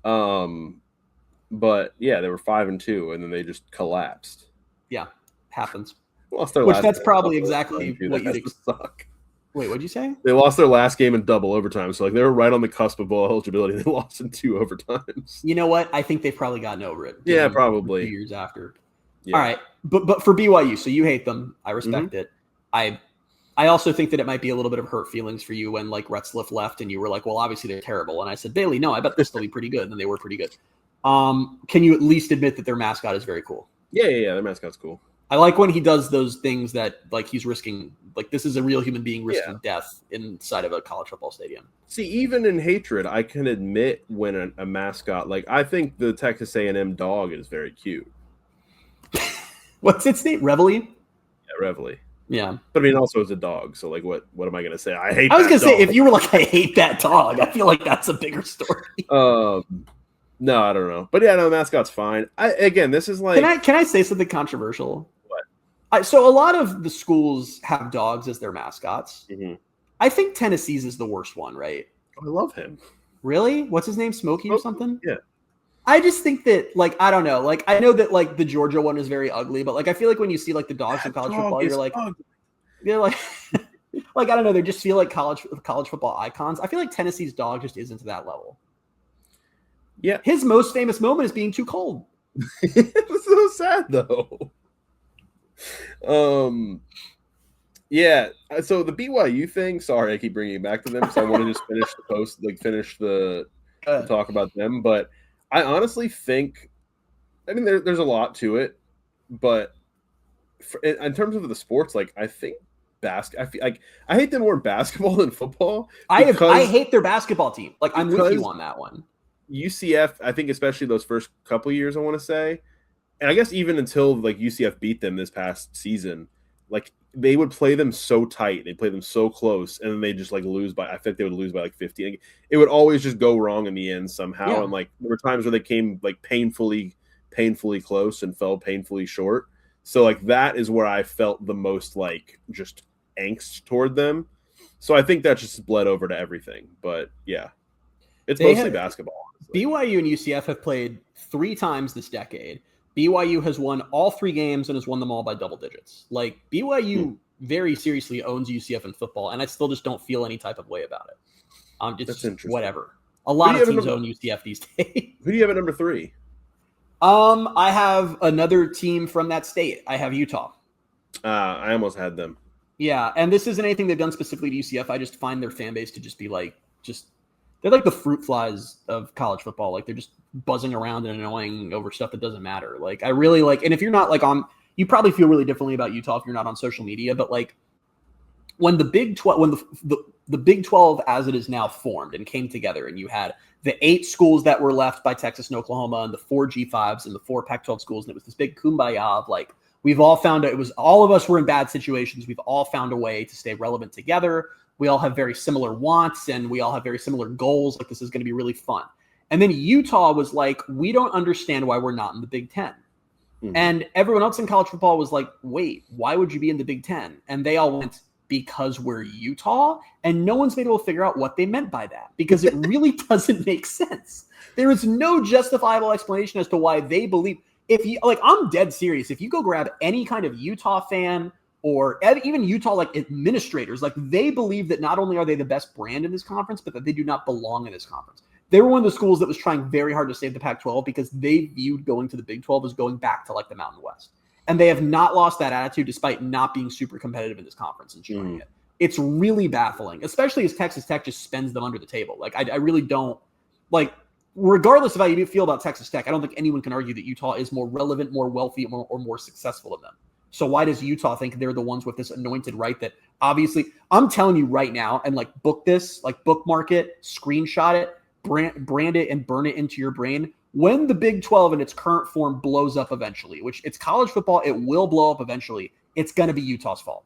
But yeah, they were 5-2, and then they just collapsed. Yeah, happens. Which that's probably exactly what you'd expect. Wait, what'd you say? They lost their last game in double overtime. So like they were right on the cusp of bowl eligibility. They lost in 2 overtimes. You know what? I think they've probably gotten over it. Yeah, probably. 2 years after. Yeah. All right. But for BYU, so you hate them. I respect it. I also think that it might be a little bit of hurt feelings for you when like Retzliff left and you were like, well, obviously they're terrible. And I said, Bailey, no, I bet they'll still be pretty good. And then they were pretty good. Can you at least admit that their mascot is very cool? Yeah. Their mascot's cool. I like when he does those things that like he's risking, like this is a real human being risking death inside of a college football stadium. See, even in hatred, I can admit when a mascot, like I think the Texas A&M dog is very cute. What's its name? Reveille? Yeah, Reveille. Yeah. But I mean, also it's a dog. So like, what am I going to say? I was going to say, if you were like, I hate that dog, I feel like that's a bigger story. No, I don't know. But yeah, no, the mascot's fine. This is like. Can I say something controversial? So a lot of the schools have dogs as their mascots. Mm-hmm. I think Tennessee's is the worst one, right? I love him. Really? What's his name? Smokey or something? Yeah. I just think that, like, I don't know. Like, I know that, like, the Georgia one is very ugly, but, like, I feel like when you see, like, the dogs in college football, you're like, like, I don't know. They just feel like college football icons. I feel like Tennessee's dog just isn't to that level. Yeah. His most famous moment is being too cold. It was so sad, though. Yeah. So the BYU thing. Sorry, I keep bringing it back to them. So I want to just finish the post, like finish the talk about them. But I honestly think, I mean, there's a lot to it, but in terms of the sports, like I think I hate them more in basketball than football. I hate their basketball team. Like I'm with you on that one. UCF, I think especially those first couple years, I want to say, and I guess even until like UCF beat them this past season, like they would play them so tight, they play them so close, and then they just like lose by. I think they would lose by like 50. Like, it would always just go wrong in the end somehow. Yeah. And like there were times where they came like painfully close and fell painfully short. So like that is where I felt the most like just angst toward them. So I think that just bled over to everything. But yeah, it's mostly basketball. BYU and UCF have played 3 times this decade. BYU has won all 3 games and has won them all by double digits. Like, BYU very seriously owns UCF in football, and I still just don't feel any type of way about it. It's just whatever. A lot of teams own UCF these days. Who do you have at number 3? I have another team from that state. I have Utah. I almost had them. Yeah, and this isn't anything they've done specifically to UCF. I just find their fan base to just be like, they're like the fruit flies of college football. Like, they're just buzzing around and annoying over stuff that doesn't matter. Like, I really like, and if you're not like you probably feel really differently about Utah if you're not on social media, but like when the Big 12, when the Big 12 as it is now formed and came together, and you had the 8 schools that were left by Texas and Oklahoma, and the 4 G5s and the 4 Pac-12 schools, and it was this big kumbaya of like, we've all found it was all of us were in bad situations. We've all found a way to stay relevant together. We all have very similar wants, and we all have very similar goals. Like, this is going to be really fun. And then Utah was like, we don't understand why we're not in the Big 10. Mm-hmm. And everyone else in college football was like, wait, why would you be in the Big 10? And they all went, because we're Utah. And no one's been able to figure out what they meant by that, because it really doesn't make sense. There is no justifiable explanation as to why they believe. If you like, I'm dead serious. If you go grab any kind of Utah fan or even Utah like administrators, like, they believe that not only are they the best brand in this conference, but that they do not belong in this conference. They were one of the schools that was trying very hard to save the Pac-12 because they viewed going to the Big 12 as going back to like the Mountain West. And they have not lost that attitude despite not being super competitive in this conference and showing it. It's really baffling, especially as Texas Tech just spends them under the table. Like, I really don't like, regardless of how you feel about Texas Tech, I don't think anyone can argue that Utah is more relevant, more wealthy, or more successful than them. So why does Utah think they're the ones with this anointed right that obviously, I'm telling you right now, and like book this, like bookmark it, screenshot it, brand it, and burn it into your brain. When the Big 12 in its current form blows up eventually, which it's college football, it will blow up eventually, it's going to be Utah's fault.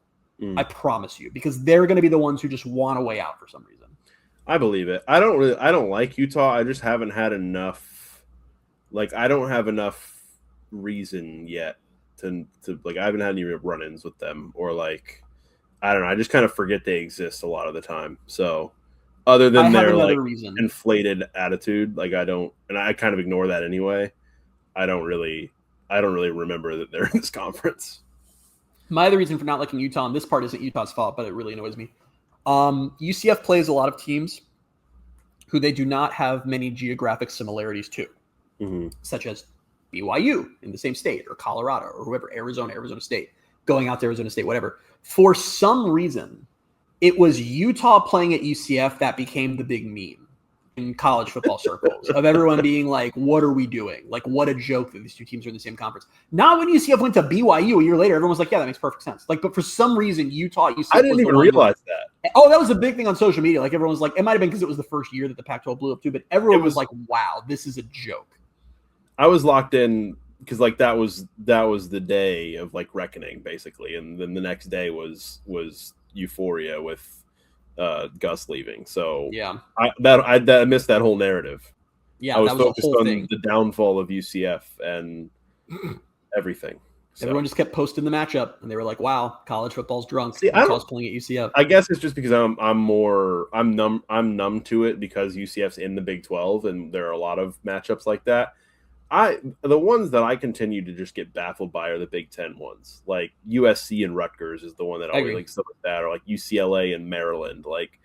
I promise you, because they're going to be the ones who just want a way out for some reason. I believe it. I don't like Utah. I just haven't had enough. Like, I don't have enough reason yet to like, I haven't had any run-ins with them, or like, I don't know. I just kind of forget they exist a lot of the time. So other than their like inflated attitude, like, I don't, and I kind of ignore that anyway. I don't really remember that they're in this conference. My other reason for not liking Utah, and this part isn't Utah's fault, but it really annoys me. UCF plays a lot of teams who they do not have many geographic similarities to, such as BYU in the same state, or Colorado, or whoever, Arizona State, going out to Arizona State, whatever. For some reason, it was Utah playing at UCF that became the big meme in college football circles of everyone being like, what are we doing? Like, what a joke that these two teams are in the same conference. Not when UCF went to BYU a year later, everyone was like, yeah, that makes perfect sense. Like, but for some reason, UCF. I didn't even realize that. Oh, that was a big thing on social media. Like, everyone was like, it might have been because it was the first year that the Pac-12 blew up too, but everyone was like, wow, this is a joke. I was locked in because like that was the day of like reckoning, basically, and then the next day was euphoria with Gus leaving. So yeah, I missed that whole narrative. Yeah, I was that was focused the whole on thing. The downfall of UCF and everything. So. Everyone just kept posting the matchup, and they were like, "Wow, college football's drunk." Utah's playing at UCF. I guess it's just because I'm numb to it because UCF's in the Big 12, and there are a lot of matchups like that. The ones that I continue to just get baffled by are the Big 10 ones. Like USC and Rutgers is the one that always like stuff like that, or like UCLA and Maryland. Like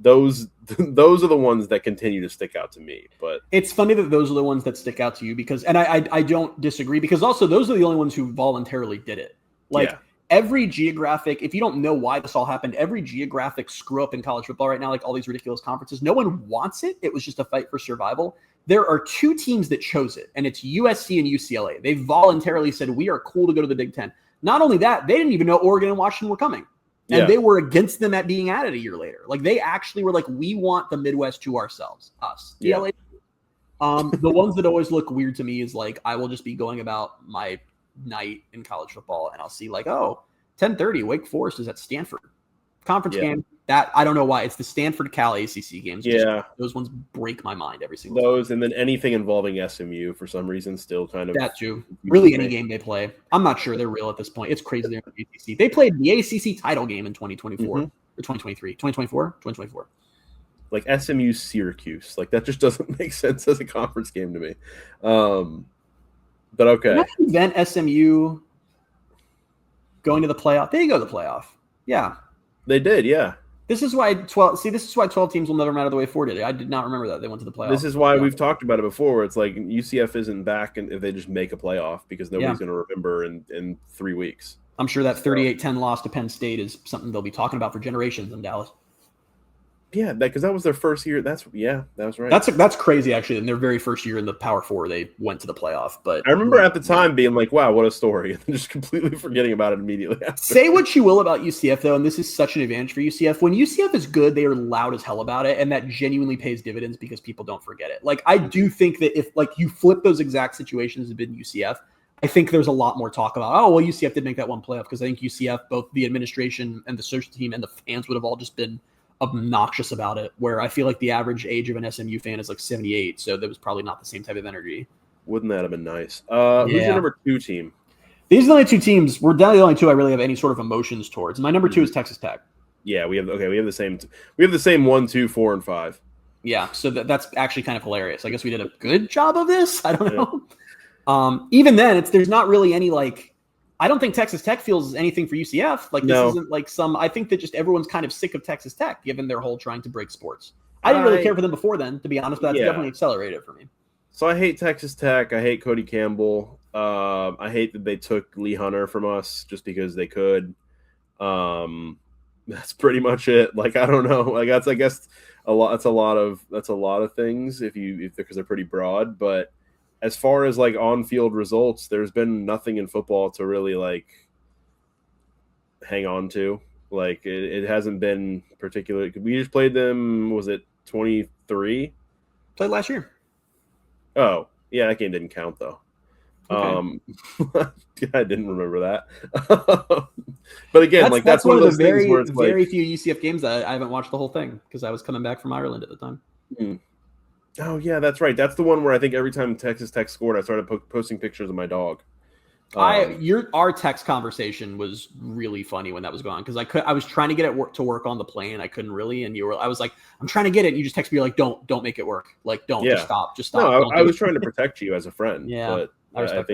those are the ones that continue to stick out to me. But it's funny that those are the ones that stick out to you because, and I don't disagree, because also those are the only ones who voluntarily did it. Like every geographic, if you don't know why this all happened, every geographic screw up in college football right now, like all these ridiculous conferences, no one wants it. It was just a fight for survival. There are two teams that chose it, and it's USC and UCLA. They voluntarily said, we are cool to go to the Big Ten. Not only that, they didn't even know Oregon and Washington were coming. And they were against them at being added a year later. Like, they actually were like, we want the Midwest to ourselves, us. Yeah. The ones that always look weird to me is like, I will just be going about my night in college football, and I'll see like, 10:30, Wake Forest is at Stanford. Conference game. That I don't know why. It's the Stanford-Cal ACC games. Those ones break my mind every single time. And then anything involving SMU for some reason still kind of that too. Really, any game they play. I'm not sure they're real at this point. It's crazy they're in the ACC. They played the ACC title game in 2024 or 2023. 2024? 2024. like SMU Syracuse. Like that just doesn't make sense as a conference game to me. But okay. Did that prevent SMU going to the playoff? They did go to the playoff. Yeah. They did, yeah. This is why 12 teams will never matter the way 4 did. I did not remember that. They went to the playoff. This is why we've talked about it before. It's like UCF isn't back and if they just make a playoff because nobody's going to remember in 3 weeks. I'm sure that 38-10 loss to Penn State is something they'll be talking about for generations in Dallas. Yeah, because that was their first year. That was right. That's crazy, actually. In their very first year in the Power Four, they went to the playoff. But I remember at the time being like, "Wow, what a story!" and just completely forgetting about it immediately after. Say what you will about UCF, though, and this is such an advantage for UCF. When UCF is good, they are loud as hell about it, and that genuinely pays dividends because people don't forget it. Like I do think that if like you flip those exact situations have been UCF, I think there's a lot more talk about, oh, well, UCF did make that one playoff because I think UCF, both the administration and the search team and the fans would have all just been obnoxious about it, where I feel like the average age of an SMU fan is like 78, so that was probably not the same type of energy. Wouldn't that have been nice? Who's your number 2 team? These are the only 2 teams. We're down to the only 2 I really have any sort of emotions towards. My number 2 is Texas Tech. Yeah, we have the same. We have the same 1, 2, 4, and 5. Yeah, so that's actually kind of hilarious. I guess we did a good job of this. I don't know. Even then, there's not really any like. I don't think Texas Tech feels anything for UCF. Like this isn't like some. I think that just everyone's kind of sick of Texas Tech, given their whole trying to break sports. I didn't really care for them before then, to be honest, but that's definitely accelerated for me. So I hate Texas Tech. I hate Cody Campbell. I hate that they took Lee Hunter from us just because they could. That's pretty much it. Like I don't know. Like that's I guess a lot. That's a lot of things because they're pretty broad, but. As far as like on-field results, there's been nothing in football to really like hang on to. Like it hasn't been particularly. We just played them. Was it 23? Played last year. Oh yeah, that game didn't count though. Okay. I didn't remember that. But again, that's one of those things where it's very few UCF games that I haven't watched the whole thing because I was coming back from Ireland at the time. Oh, yeah, that's right. That's the one where I think every time Texas Tech scored, I started posting pictures of my dog. Our text conversation was really funny when that was going on because I was trying to get it to work on the plane. I couldn't really, and I was like, I'm trying to get it. And you just text me like, don't make it work. Like, just stop. No, I was trying to protect you as a friend. Yeah, but I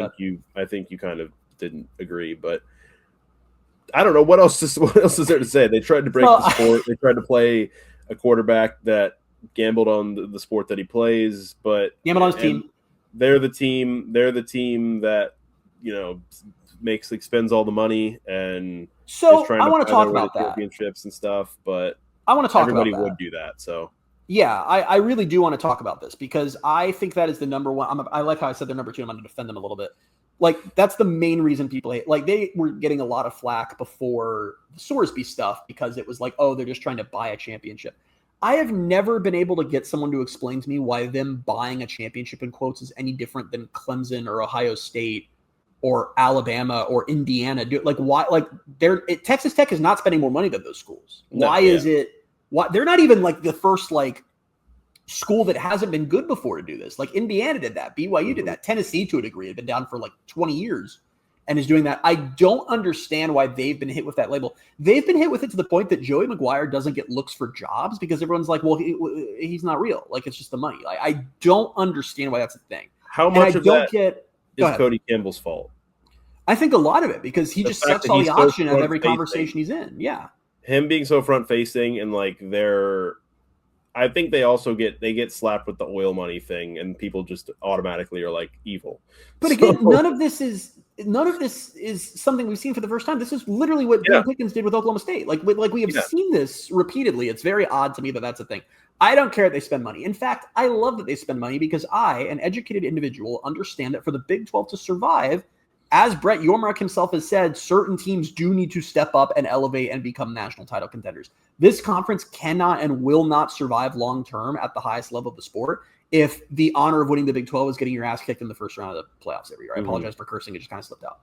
think you kind of didn't agree. But I don't know what else is there to say. They tried to break the sport. They tried to play a quarterback that gambled on the sport that he plays, but gambled on his team. They're the team that spends all the money and so I want to talk about that championships and stuff, but I want to talk everybody about that. would do that. So yeah, I really do want to talk about this because I think that is the number one. I like how I said they're number 2. I'm going to defend them a little bit. Like that's the main reason people hate. Like they were getting a lot of flack before the Sorsby stuff because it was like, oh, they're just trying to buy a championship. I have never been able to get someone to explain to me why them buying a championship in quotes is any different than Clemson or Ohio State or Alabama or Indiana. Why? Like Texas Tech is not spending more money than those schools. Why is it? Why they're not even like the first like school that hasn't been good before to do this. Like Indiana did that, BYU did that, Tennessee to a degree had been down for like 20 years. And is doing that. I don't understand why they've been hit with that label. They've been hit with it to the point that Joey McGuire doesn't get looks for jobs because everyone's like, well, he's not real. Like, it's just the money. Like, I don't understand why that's a thing. How much of that is Cody Campbell's fault? I think a lot of it because he just sucks all the oxygen out of every conversation he's in. Yeah. Him being so front-facing and, like, I think they also get slapped with the oil money thing and people just automatically are, like, evil. But again, none of this is something we've seen for the first time. This is literally what Bill Pickens did with Oklahoma State. Like we have seen this repeatedly. It's very odd to me that that's a thing. I don't care that they spend money. In fact, I love that they spend money because I, an educated individual, understand that for the Big 12 to survive, as Brett Yormark himself has said, certain teams do need to step up and elevate and become national title contenders. This conference cannot and will not survive long-term at the highest level of the sport if the honor of winning the Big 12 is getting your ass kicked in the first round of the playoffs every year. I apologize for cursing. It just kind of slipped out.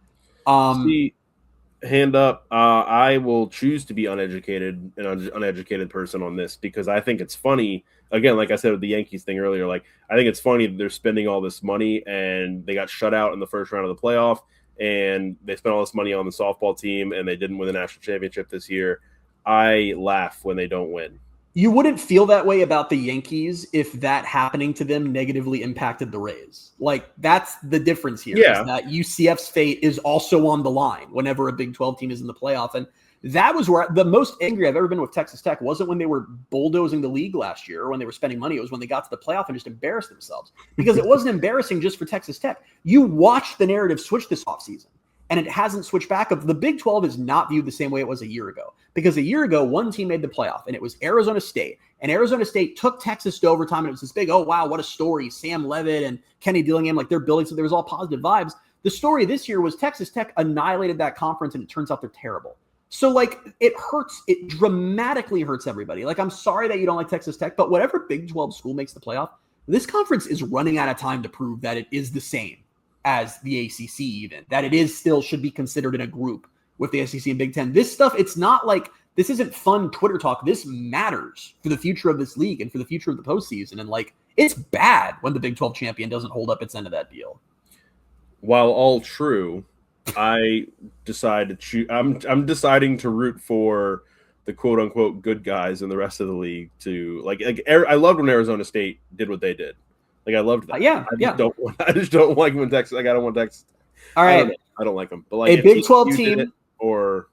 Hand up. I will choose to be an uneducated person on this because I think it's funny. Again, like I said with the Yankees thing earlier, like I think it's funny that they're spending all this money and they got shut out in the first round of the playoff and they spent all this money on the softball team and they didn't win the national championship this year. I laugh when they don't win You wouldn't feel that way about the Yankees if that happening to them negatively impacted the Rays. Like, that's the difference here. Yeah. Is that UCF's fate is also on the line whenever a Big 12 team is in the playoff. And that was where the most angry I've ever been with Texas Tech wasn't when they were bulldozing the league last year or when they were spending money. It was when they got to the playoff and just embarrassed themselves. Because it wasn't embarrassing just for Texas Tech. You watched the narrative switch this offseason. And it hasn't switched back. The Big 12 is not viewed the same way it was a year ago. Because a year ago, one team made the playoff, and it was Arizona State. And Arizona State took Texas to overtime, and it was this big, oh, wow, what a story. Sam Levitt and Kenny Dillingham, like they're building, so there was all positive vibes. The story this year was Texas Tech annihilated that conference, and it turns out they're terrible. So, like, it hurts. It dramatically hurts everybody. Like, I'm sorry that you don't like Texas Tech, but whatever Big 12 school makes the playoff, this conference is running out of time to prove that it is the same as the ACC even, that it is still should be considered in a group with the SEC and Big Ten. This stuff, it's not like, this isn't fun Twitter talk. This matters for the future of this league and for the future of the postseason. And like, it's bad when the Big 12 champion doesn't hold up its end of that deal. While all true, I decide to choose. I'm deciding to root for the quote unquote good guys in the rest of the league to like I loved when Arizona State did what they did. Like I loved that. I just don't like when Texas. I don't want Texas. All right, I don't like them. But like a Big 12 team, or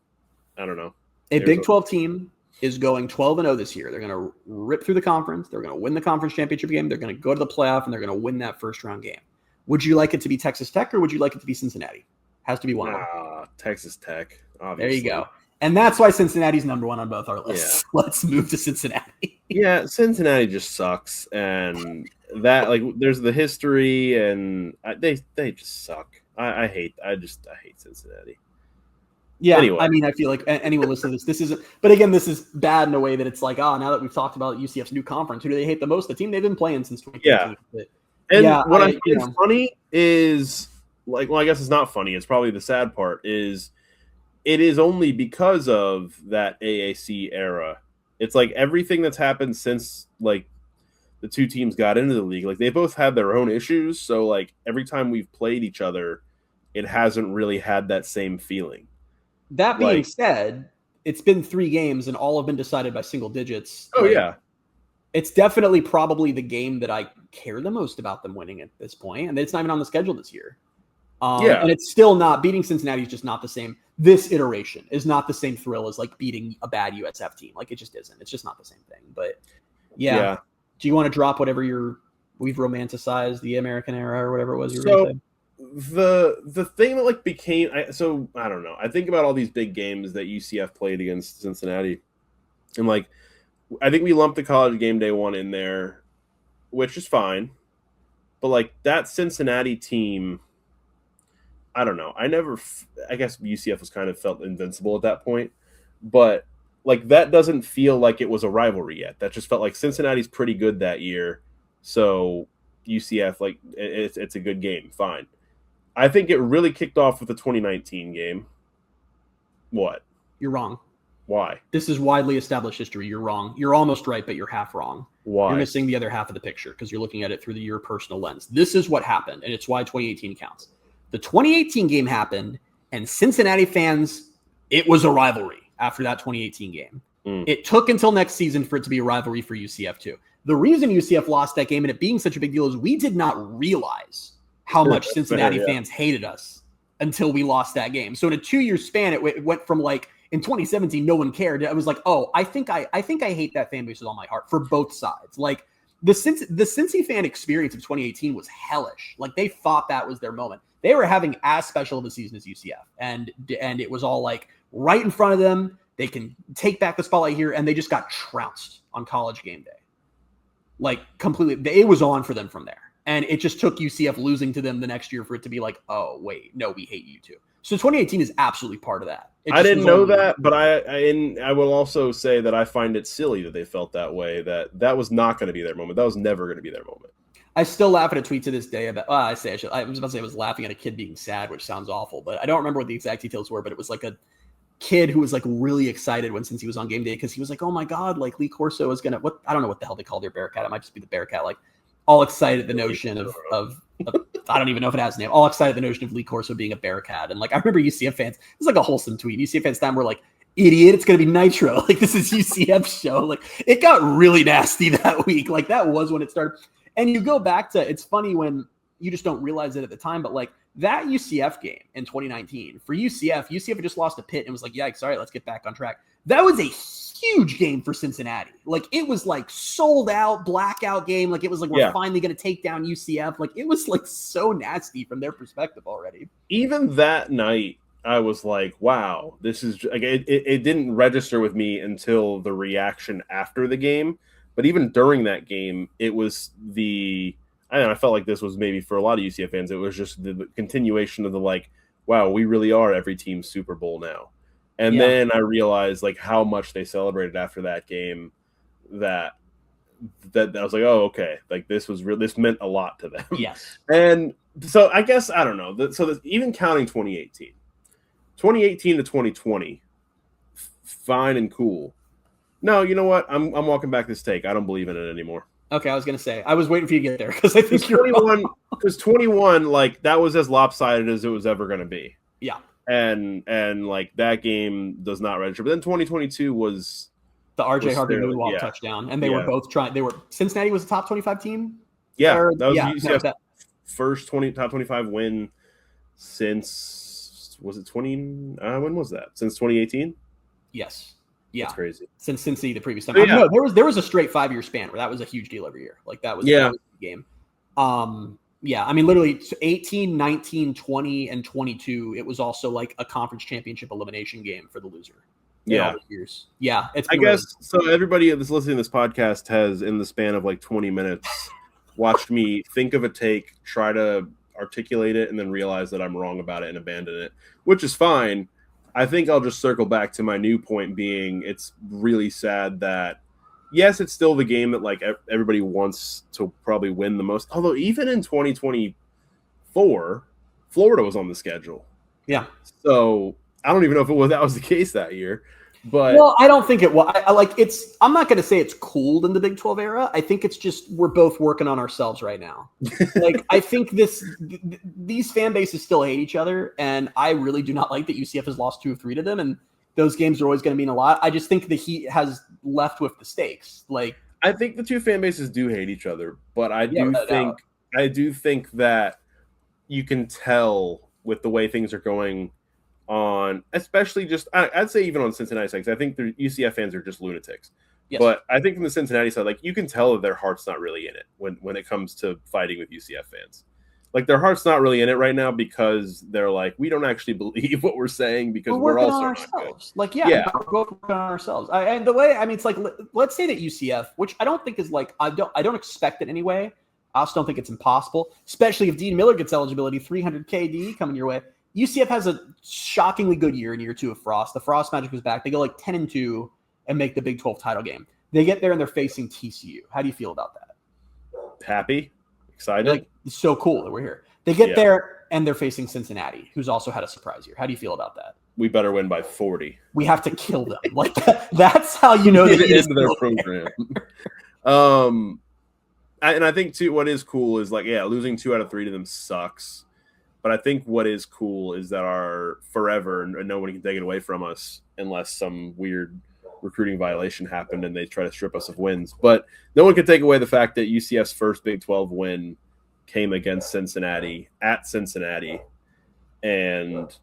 I don't know. A Big 12 team is going 12-0 this year. They're going to rip through the conference. They're going to win the conference championship game. They're going to go to the playoff, and they're going to win that first round game. Would you like it to be Texas Tech, or would you like it to be Cincinnati? Has to be one of them. Texas Tech. Obviously. There you go. And that's why Cincinnati's number one on both our lists. Yeah. Let's move to Cincinnati. Yeah, Cincinnati just sucks, and that like there's the history, and they just suck. I hate Cincinnati. Yeah, anyway. I mean, I feel like anyone listening to this isn't. But again, this is bad in a way that it's like, now that we've talked about UCF's new conference, who do they hate the most? The team they've been playing since 2015. Yeah, and what I think is funny is like, well, I guess it's not funny. It's probably the sad part is it is only because of that AAC era. It's like everything that's happened since like the two teams got into the league, like they both had their own issues. So like every time we've played each other, it hasn't really had that same feeling. That being said, it's been 3 games and all have been decided by single digits. Oh, yeah. It's definitely probably the game that I care the most about them winning at this point. And it's not even on the schedule this year. And it's still not beating Cincinnati is just not the same. This iteration is not the same thrill as like beating a bad USF team. Like it just isn't. It's just not the same thing. But yeah. Do you want to drop whatever we've romanticized the American era or whatever it was you were going to say? The thing that like became I don't know. I think about all these big games that UCF played against Cincinnati, and like I think we lumped the college game day one in there, which is fine, but like that Cincinnati team, I don't know. I guess UCF was kind of felt invincible at that point, but like that doesn't feel like it was a rivalry yet. That just felt like Cincinnati's pretty good that year, so UCF like it's a good game, fine. I think it really kicked off with the 2019 game. What? You're wrong. Why? This is widely established history. You're wrong. You're almost right, but you're half wrong. Why? You're missing the other half of the picture because you're looking at it through your personal lens. This is what happened, and it's why 2018 counts. The 2018 game happened, and Cincinnati fans, it was a rivalry after that 2018 game. It took until next season for it to be a rivalry for UCF too. The reason UCF lost that game and it being such a big deal is we did not realize how much Cincinnati fans hated us until we lost that game. So in a 2-year span, it went from like in 2017, no one cared. It was like, oh, I think I hate that fan base with all my heart for both sides. Like the Cincy fan experience of 2018 was hellish. Like they thought that was their moment. They were having as special of a season as UCF, and it was all like right in front of them. They can take back the spotlight here, and they just got trounced on College game day. Like completely, it was on for them from there. And it just took UCF losing to them the next year for it to be like, oh, wait, no, we hate you too. So 2018 is absolutely part of that. I didn't know that, but I will also say that I find it silly that they felt that way, that was not going to be their moment. That was never going to be their moment. I still laugh at a tweet to this day about, I was about to say I was laughing at a kid being sad, which sounds awful, but I don't remember what the exact details were, but it was like a kid who was like really excited since he was on game day because he was like, oh my God, like Lee Corso is going to, I don't know what the hell they call their Bearcat. It might just be the Bearcat, like all excited at the notion of I don't even know if it has a name, all excited at the notion of Lee Corso being a Bearcat. And like, I remember UCF fans, it's like a wholesome tweet. UCF fans time were like, idiot. It's going to be Nitro. Like, this is UCF's show. Like, it got really nasty that week. Like, that was when it started. And you go back to, it's funny when you just don't realize it at the time, but like that UCF game in 2019 for UCF had just lost a Pitt and was like, yikes, all right, let's get back on track. That was a huge game for Cincinnati. Like, it was like sold out, blackout game. Like, it was like, we're finally going to take down UCF. Like, it was like so nasty from their perspective already. Even that night, I was like, wow, this is like, it didn't register with me until the reaction after the game. But even during that game, it was I felt like this was maybe for a lot of UCF fans, it was just the continuation of the like, wow, we really are every team's Super Bowl now. And then I realized like how much they celebrated after that game that I was like, oh, okay, like this meant a lot to them. Yes. And so I guess, I don't know. So even counting 2018 to 2020, fine and cool. No, you know what? I'm walking back this take. I don't believe in it anymore. Okay, I was going to say. I was waiting for you to get there because I think you're 21. Because 21, like, that was as lopsided as it was ever going to be. Yeah. And like, that game does not register. But then 2022 was the RJ Harvey moonwalk touchdown. And they were both trying. Cincinnati was a top 25 team? Yeah. That was UCF's first top 25 win since, was it 20? When was that? Since 2018? Yes. Yeah, that's crazy. Since Cincy the previous time, no, there was a straight 5-year span where that was a huge deal every year. Like that was the game. I mean, literally 18, 19, 20, and 22. It was also like a conference championship elimination game for the loser. Yeah, years. Yeah, I guess so. Everybody that's listening to this podcast has, in the span of like 20 minutes, watched me think of a take, try to articulate it, and then realize that I'm wrong about it and abandon it, which is fine. I think I'll just circle back to my new point being it's really sad that, yes, it's still the game that like everybody wants to probably win the most. Although even in 2024, Florida was on the schedule. Yeah. So I don't even know if that was the case that year. But well, I don't think it was. I'm not going to say it's cooled in the Big 12 era. I think it's just we're both working on ourselves right now. Like, I think these fan bases still hate each other, and I really do not like that UCF has lost 2 of 3 to them, and those games are always going to mean a lot. I just think the heat has left with the stakes. Like, I think the two fan bases do hate each other, but I do think that you can tell with the way things are going on, especially just I'd say even on Cincinnati side, because I think the UCF fans are just lunatics. Yes. But I think from the Cincinnati side, like, you can tell that their heart's not really in it when it comes to fighting with UCF fans. Like, their heart's not really in it right now because they're like, we don't actually believe what we're saying because we're also not good. Like, we're both working on ourselves. And the way, I mean, it's like, let's say that UCF, which I don't think is like, I don't expect it anyway. I also don't think it's impossible, especially if Dean Miller gets eligibility, 300 KD coming your way. UCF has a shockingly good year in year 2 of Frost. The Frost magic was back. They go like 10-2 and make the Big 12 title game. They get there and they're facing TCU. How do you feel about that? Happy, excited. Like, it's so cool that we're here. They get there and they're facing Cincinnati, who's also had a surprise year. How do you feel about that? We better win by 40. We have to kill them. Like, that's how you know that into their program. And I think too, what is cool is like, losing 2 out of 3 to them sucks. But I think what is cool is that our forever, and no one can take it away from us unless some weird recruiting violation happened and they try to strip us of wins. But no one can take away the fact that UCF's first Big 12 win came against Cincinnati at Cincinnati, and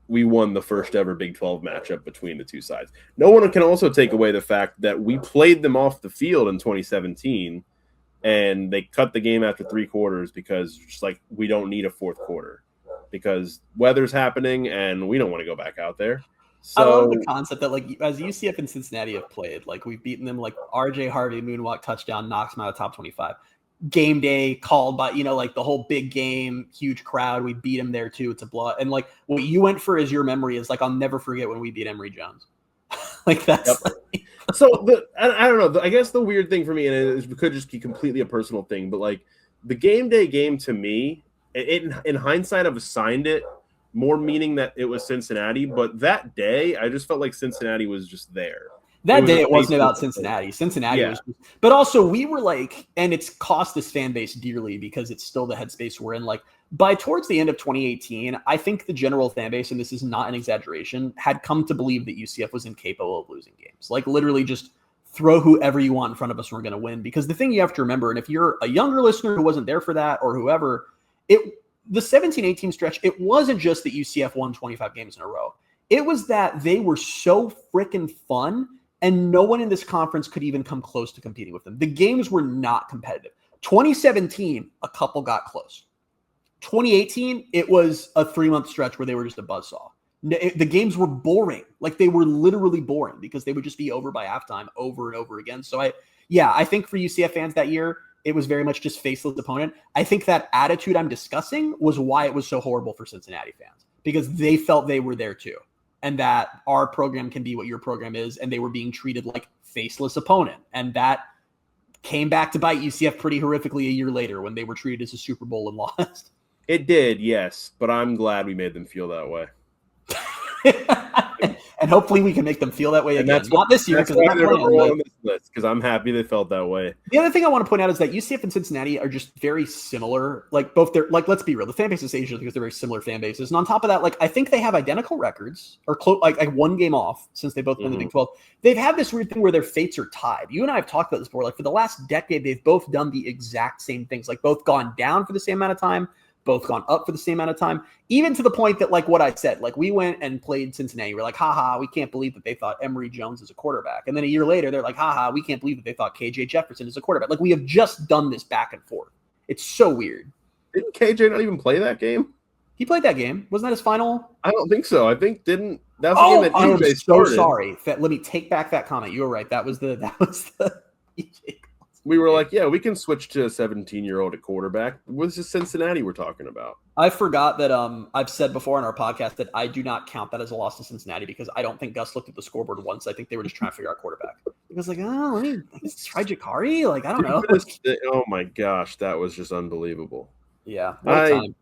we won the first ever Big 12 matchup between the two sides. No one can also take away the fact that we played them off the field in 2017. And they cut the game after 3 quarters because just like we don't need a 4th quarter because weather's happening and we don't want to go back out there. So I love the concept that like as UCF and Cincinnati have played, like we've beaten them, like RJ Harvey moonwalk touchdown knocks them out of top 25. Game day called by, like the whole big game, huge crowd. We beat them there too. It's a blowout. And like what you went for as your memory is like I'll never forget when we beat Emory Jones. Like that's so I don't know. I guess the weird thing for me, and it could just be completely a personal thing, but like the game day game to me, in hindsight, I've assigned it more meaning that it was Cincinnati. But that day, I just felt like Cincinnati was just there. That day, it wasn't about Cincinnati. Cincinnati was, but also we were like, and it's cost this fan base dearly because it's still the headspace we're in. Like by towards the end of 2018, I think the general fan base, and this is not an exaggeration, had come to believe that UCF was incapable of losing games. Like literally just throw whoever you want in front of us and we're going to win. Because the thing you have to remember, and if you're a younger listener who wasn't there for that or whoever, the 17-18 stretch, it wasn't just that UCF won 25 games in a row. It was that they were so freaking fun and no one in this conference could even come close to competing with them. The games were not competitive. 2017, a couple got close. 2018, it was a 3-month stretch where they were just a buzzsaw. The games were boring. Like they were literally boring because they would just be over by halftime over and over again. So I think for UCF fans that year, it was very much just faceless opponent. I think that attitude I'm discussing was why it was so horrible for Cincinnati fans, because they felt they were there too. And that our program can be what your program is. And they were being treated like faceless opponent. And that came back to bite UCF pretty horrifically a year later when they were treated as a Super Bowl and lost. It did, yes, but I'm glad we made them feel that way. And hopefully we can make them feel that way again. That's not this year, because they're on this list, because I'm happy they felt that way. The other thing I want to point out is that UCF and Cincinnati are just very similar. Like both they're like, let's be real, the fan base is Asian because they're very similar fan bases. And on top of that, like I think they have identical records or like one game off since they both been in the Big 12. They've had this weird thing where their fates are tied. You and I have talked about this before. Like for the last decade, they've both done the exact same things, like both gone down for the same amount of time, both gone up for the same amount of time, even to the point that, like what I said, like we went and played Cincinnati. We're like, haha, we can't believe that they thought Emory Jones is a quarterback. And then a year later, they're like, haha, we can't believe that they thought KJ Jefferson is a quarterback. Like we have just done this back and forth. It's so weird. Didn't KJ not even play that game? He played that game. Wasn't that his final? I don't think so. I think that's the game that I am EJ so started. sorry. Let me take back that comment. You were right. That was the EJ. We were like, yeah, we can switch to a 17-year-old at quarterback. What's this Cincinnati we're talking about? I forgot that I've said before on our podcast that I do not count that as a loss to Cincinnati because I don't think Gus looked at the scoreboard once. I think they were just trying to figure out quarterback. He was like, let's try Jakari. Like, I don't know. Oh, my gosh. That was just unbelievable. Yeah. What a time.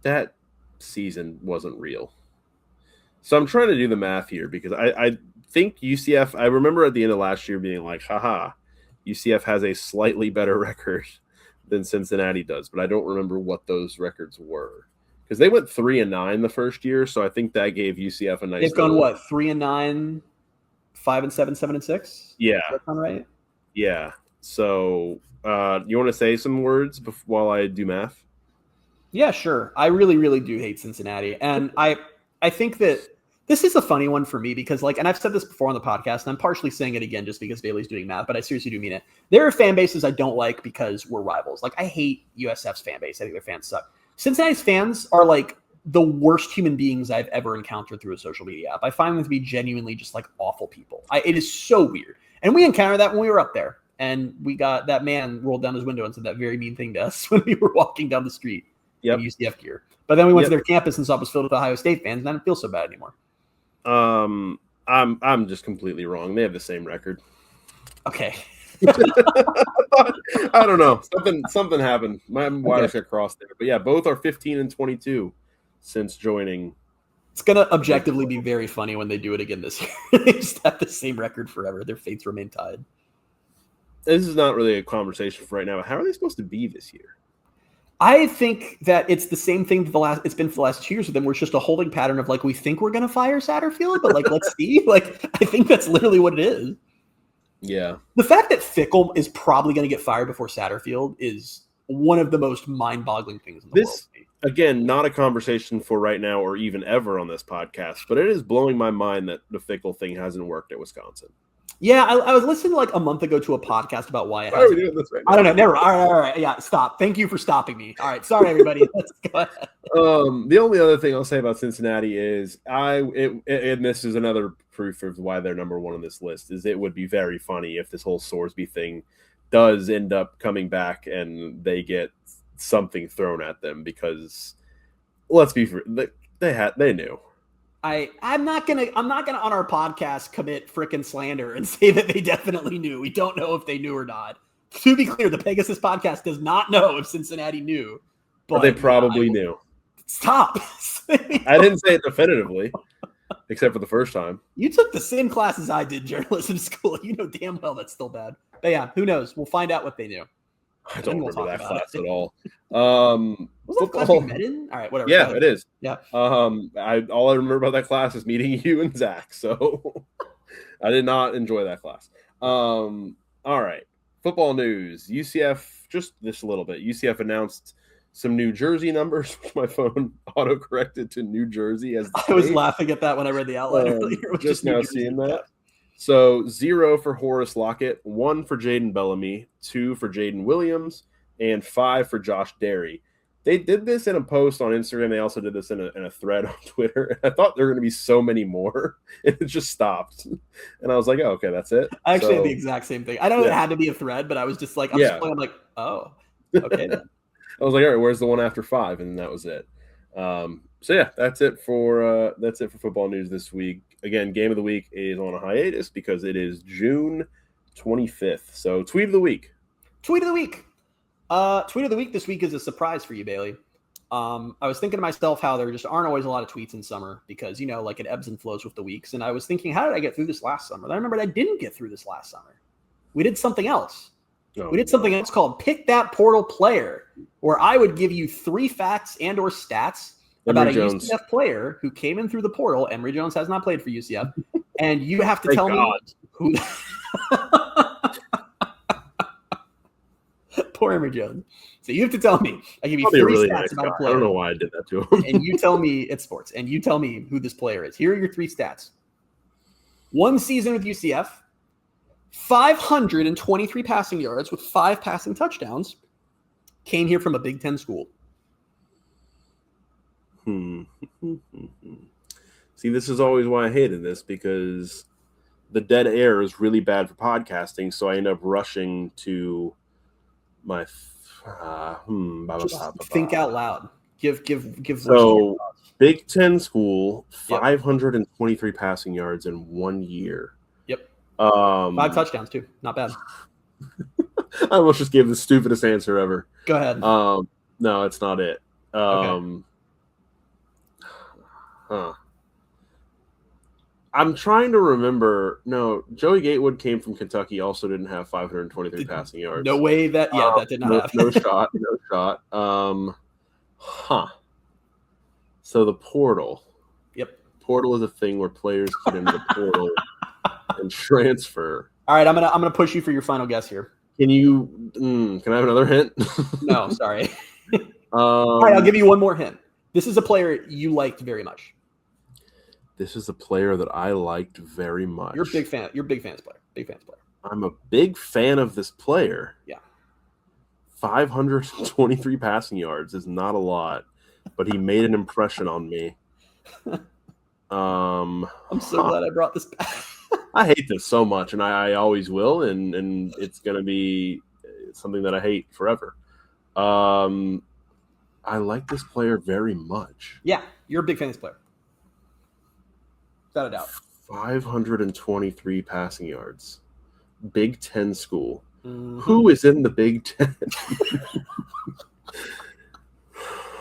That season wasn't real. So I'm trying to do the math here because I think UCF, I remember at the end of last year being like, haha, UCF has a slightly better record than Cincinnati does, but I don't remember what those records were because they went 3-9 the first year. So I think that gave UCF a nice. They've gone what, 3-9, 5-7, 7-6? Yeah. Does that sound right? Yeah. So you want to say some words while I do math? Yeah, sure. I really, really do hate Cincinnati. And I think that this is a funny one for me because, like, and I've said this before on the podcast, and I'm partially saying it again just because Bailey's doing math, but I seriously do mean it. There are fan bases I don't like because we're rivals. Like, I hate USF's fan base. I think their fans suck. Cincinnati's fans are, like, the worst human beings I've ever encountered through a social media app. I find them to be genuinely just, like, awful people. It is so weird. And we encountered that when we were up there. And we got that man rolled down his window and said that very mean thing to us when we were walking down the street in UCF gear. But then we went to their campus and saw it was filled with Ohio State fans, and I didn't feel so bad anymore. I'm just completely wrong. They have the same record. Okay. I don't know. Something happened. My wires got crossed there. But yeah, both are 15 and 22 since joining. It's gonna objectively be very funny when they do it again this year. They just have the same record forever. Their fates remain tied. This is not really a conversation for right now. How are they supposed to be this year? I think that it's the same thing it's been for the last 2 years with them, where it's just a holding pattern of like, we think we're going to fire Satterfield, but like, let's see. Like, I think that's literally what it is. Yeah. The fact that Fickle is probably going to get fired before Satterfield is one of the most mind-boggling things in the world. Again, not a conversation for right now or even ever on this podcast, but it is blowing my mind that the Fickle thing hasn't worked at Wisconsin. Yeah, I was listening like a month ago to a podcast about why it hasn't. Why are we doing this right now? I don't know. Never. All right. Yeah, stop. Thank you for stopping me. All right. Sorry, everybody. Let's go ahead. The only other thing I'll say about Cincinnati is and this is another proof of why they're number one on this list, is it would be very funny if this whole Sorsby thing does end up coming back and they get something thrown at them, because let's be they knew. I'm not gonna on our podcast commit frickin' slander and say that they definitely knew. We don't know if they knew or not. To be clear, the Pegasus Podcast does not know if Cincinnati knew, but they probably knew. Stop. I didn't say it definitively, except for the first time. You took the same class as I did, journalism school. You know damn well that's still bad. But yeah, who knows? We'll find out what they knew. I don't remember that class at all. Was that class you met in? All right, whatever. Yeah, it is. Yeah. All I remember about that class is meeting you and Zach. So I did not enjoy that class. All right. Football news. UCF, just this a little bit. UCF announced some New Jersey numbers, which my phone auto-corrected to New Jersey. I was laughing at that when I read the outline earlier. Just now seeing that. So 0 for Horace Lockett, 1 for Jaden Bellamy, 2 for Jaden Williams, and 5 for Josh Derry. They did this in a post on Instagram. They also did this in a thread on Twitter. I thought there were going to be so many more, and it just stopped. And I was like, oh, okay, that's it. I actually had the exact same thing. I know it had to be a thread, but I was just like, I'm like, oh, okay then. I was like, all right, where's the one after 5? And then that was it. So yeah, that's it for football news this week. Again, game of the week is on a hiatus because it is June 25th. So tweet of the week. Tweet of the week this week is a surprise for you, Bailey. I was thinking to myself how there just aren't always a lot of tweets in summer because, like it ebbs and flows with the weeks. And I was thinking, how did I get through this last summer? And I remembered I didn't get through this last summer. We did something else. We did something else called Pick That Portal Player, where I would give you 3 facts and or stats about a UCF player who came in through the portal. Emory Jones has not played for UCF. And you have to tell me who poor Emory Jones. So you have to tell me. I give you 3 stats about a player. I don't know why I did that to him. And you tell me it's sports. And you tell me who this player is. Here are your 3 stats. 1 season with UCF. 523 passing yards with 5 passing touchdowns. Came here from a Big Ten school. See, this is always why I hated this, because the dead air is really bad for podcasting, so I end up rushing to my think out loud. Give. So Big Ten school, 523 passing yards in 1 year. Yep. 5 touchdowns too. Not bad. I almost just gave the stupidest answer ever. Go ahead. No, it's not it. Okay. I'm trying to remember. No, Joey Gatewood came from Kentucky. Also didn't have 523 passing yards. No way that. Yeah, that did not happen. No shot. No shot. So the portal. Yep. Portal is a thing where players get into the portal and transfer. All right, I'm gonna push you for your final guess here. Can you? Can I have another hint? No, sorry. All right, I'll give you one more hint. This is a player you liked very much. This is a player that I liked very much. You're a big fan. You're a big fans player. Big fans player. I'm a big fan of this player. Yeah. 523 passing yards is not a lot, but he made an impression on me. I'm so glad I brought this back. I hate this so much, and I always will, and it's going to be something that I hate forever. I like this player very much. Yeah, you're a big fan of this player. Without a doubt. 523 passing yards. Big Ten school. Mm-hmm. Who is in the Big Ten?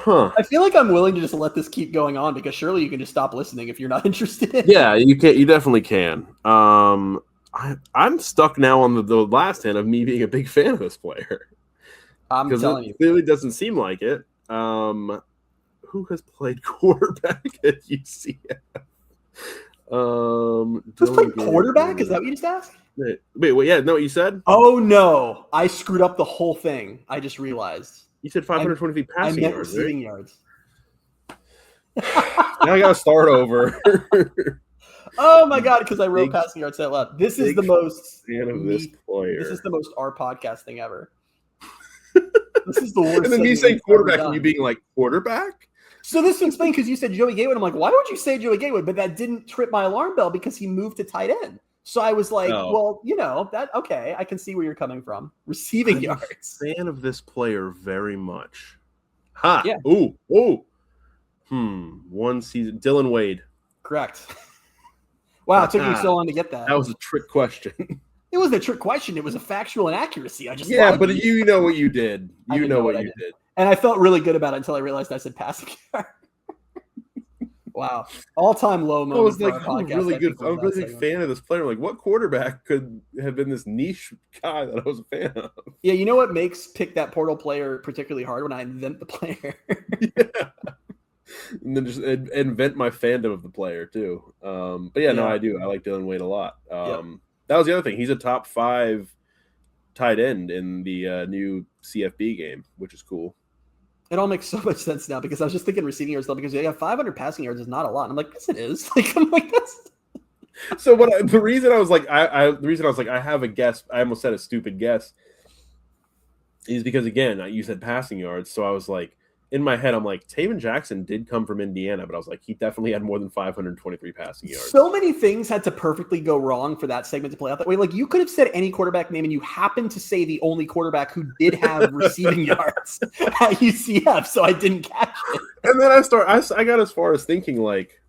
I feel like I'm willing to just let this keep going on because surely you can just stop listening if you're not interested. Yeah, you can. You definitely can. I'm stuck now on the last hand of me being a big fan of this player. I'm telling you. It clearly doesn't seem like it. Who has played quarterback at UCF? Who's played quarterback? Is that what you just asked? Wait, yeah, know what you said? Oh no, I screwed up the whole thing. I just realized. You said 523 passing yards. I meant yards, receiving right? yards. Now I gotta start over. Oh my god, because I wrote passing yards out loud. This is the most fan of this player. This is the most our podcast thing ever. This is the worst. And then me saying quarterback and you being like, quarterback? So this will explain because you said Joey Gatewood. I'm like, why would you say Joey Gatewood? But that didn't trip my alarm bell because he moved to tight end. So I was like, well, that okay. I can see where you're coming from. Receiving yards. Fan of this player very much. Ha! Yeah. Ooh. 1 season. Dylan Wade. Correct. Wow, it took me so long to get that. That was a trick question. It wasn't a trick question. It was a factual inaccuracy. I just but you know what you did. You know what you did. And I felt really good about it until I realized I said passing yard. Wow. All-time low moment. I was like, for our I'm podcast, really I good. think, was I'm a that really big segment. fan of this player. Like, what quarterback could have been this niche guy that I was a fan of? Yeah, you know what makes pick that portal player particularly hard? When I invent the player. Yeah. And then just invent my fandom of the player too. But yeah, no, I do. I like Dylan Wade a lot. That was the other thing. He's a top 5 tight end in the new CFB game, which is cool. It all makes so much sense now because I was just thinking receiving yards though, because 500 passing yards is not a lot. And I'm like, yes, it is. That's. So the reason I was like, I have a guess. I almost said a stupid guess. Is because again, you said passing yards, so I was like, in my head, I'm like, Taven Jackson did come from Indiana, but I was like, he definitely had more than 523 passing yards. So many things had to perfectly go wrong for that segment to play out that way. Like, you could have said any quarterback name, and you happened to say the only quarterback who did have receiving yards at UCF, so I didn't catch it. And then I got as far as thinking, like,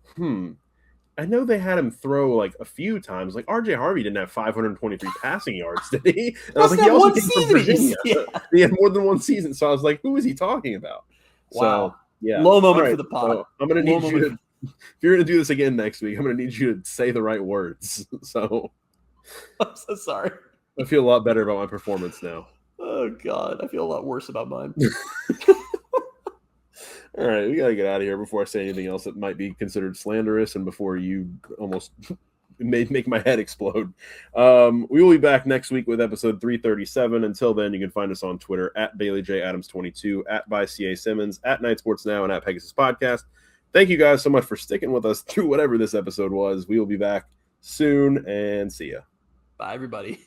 I know they had him throw like a few times. Like RJ Harvey didn't have 523 passing yards, did he? And I was like, he also came from Virginia. Yeah. He had more than one season. So I was like, who is he talking about? Wow. So yeah. Low moment for the pod. So I'm gonna need you to, if you're gonna do this again next week, I'm gonna need you to say the right words. So I'm so sorry. I feel a lot better about my performance now. Oh God, I feel a lot worse about mine. All right, we got to get out of here before I say anything else that might be considered slanderous and before you almost make my head explode. We will be back next week with episode 337. Until then, you can find us on Twitter at BaileyJAdams22, at @ByCASimmons, at Night Sports Now, and at Pegasus Podcast. Thank you guys so much for sticking with us through whatever this episode was. We will be back soon, and see ya. Bye, everybody.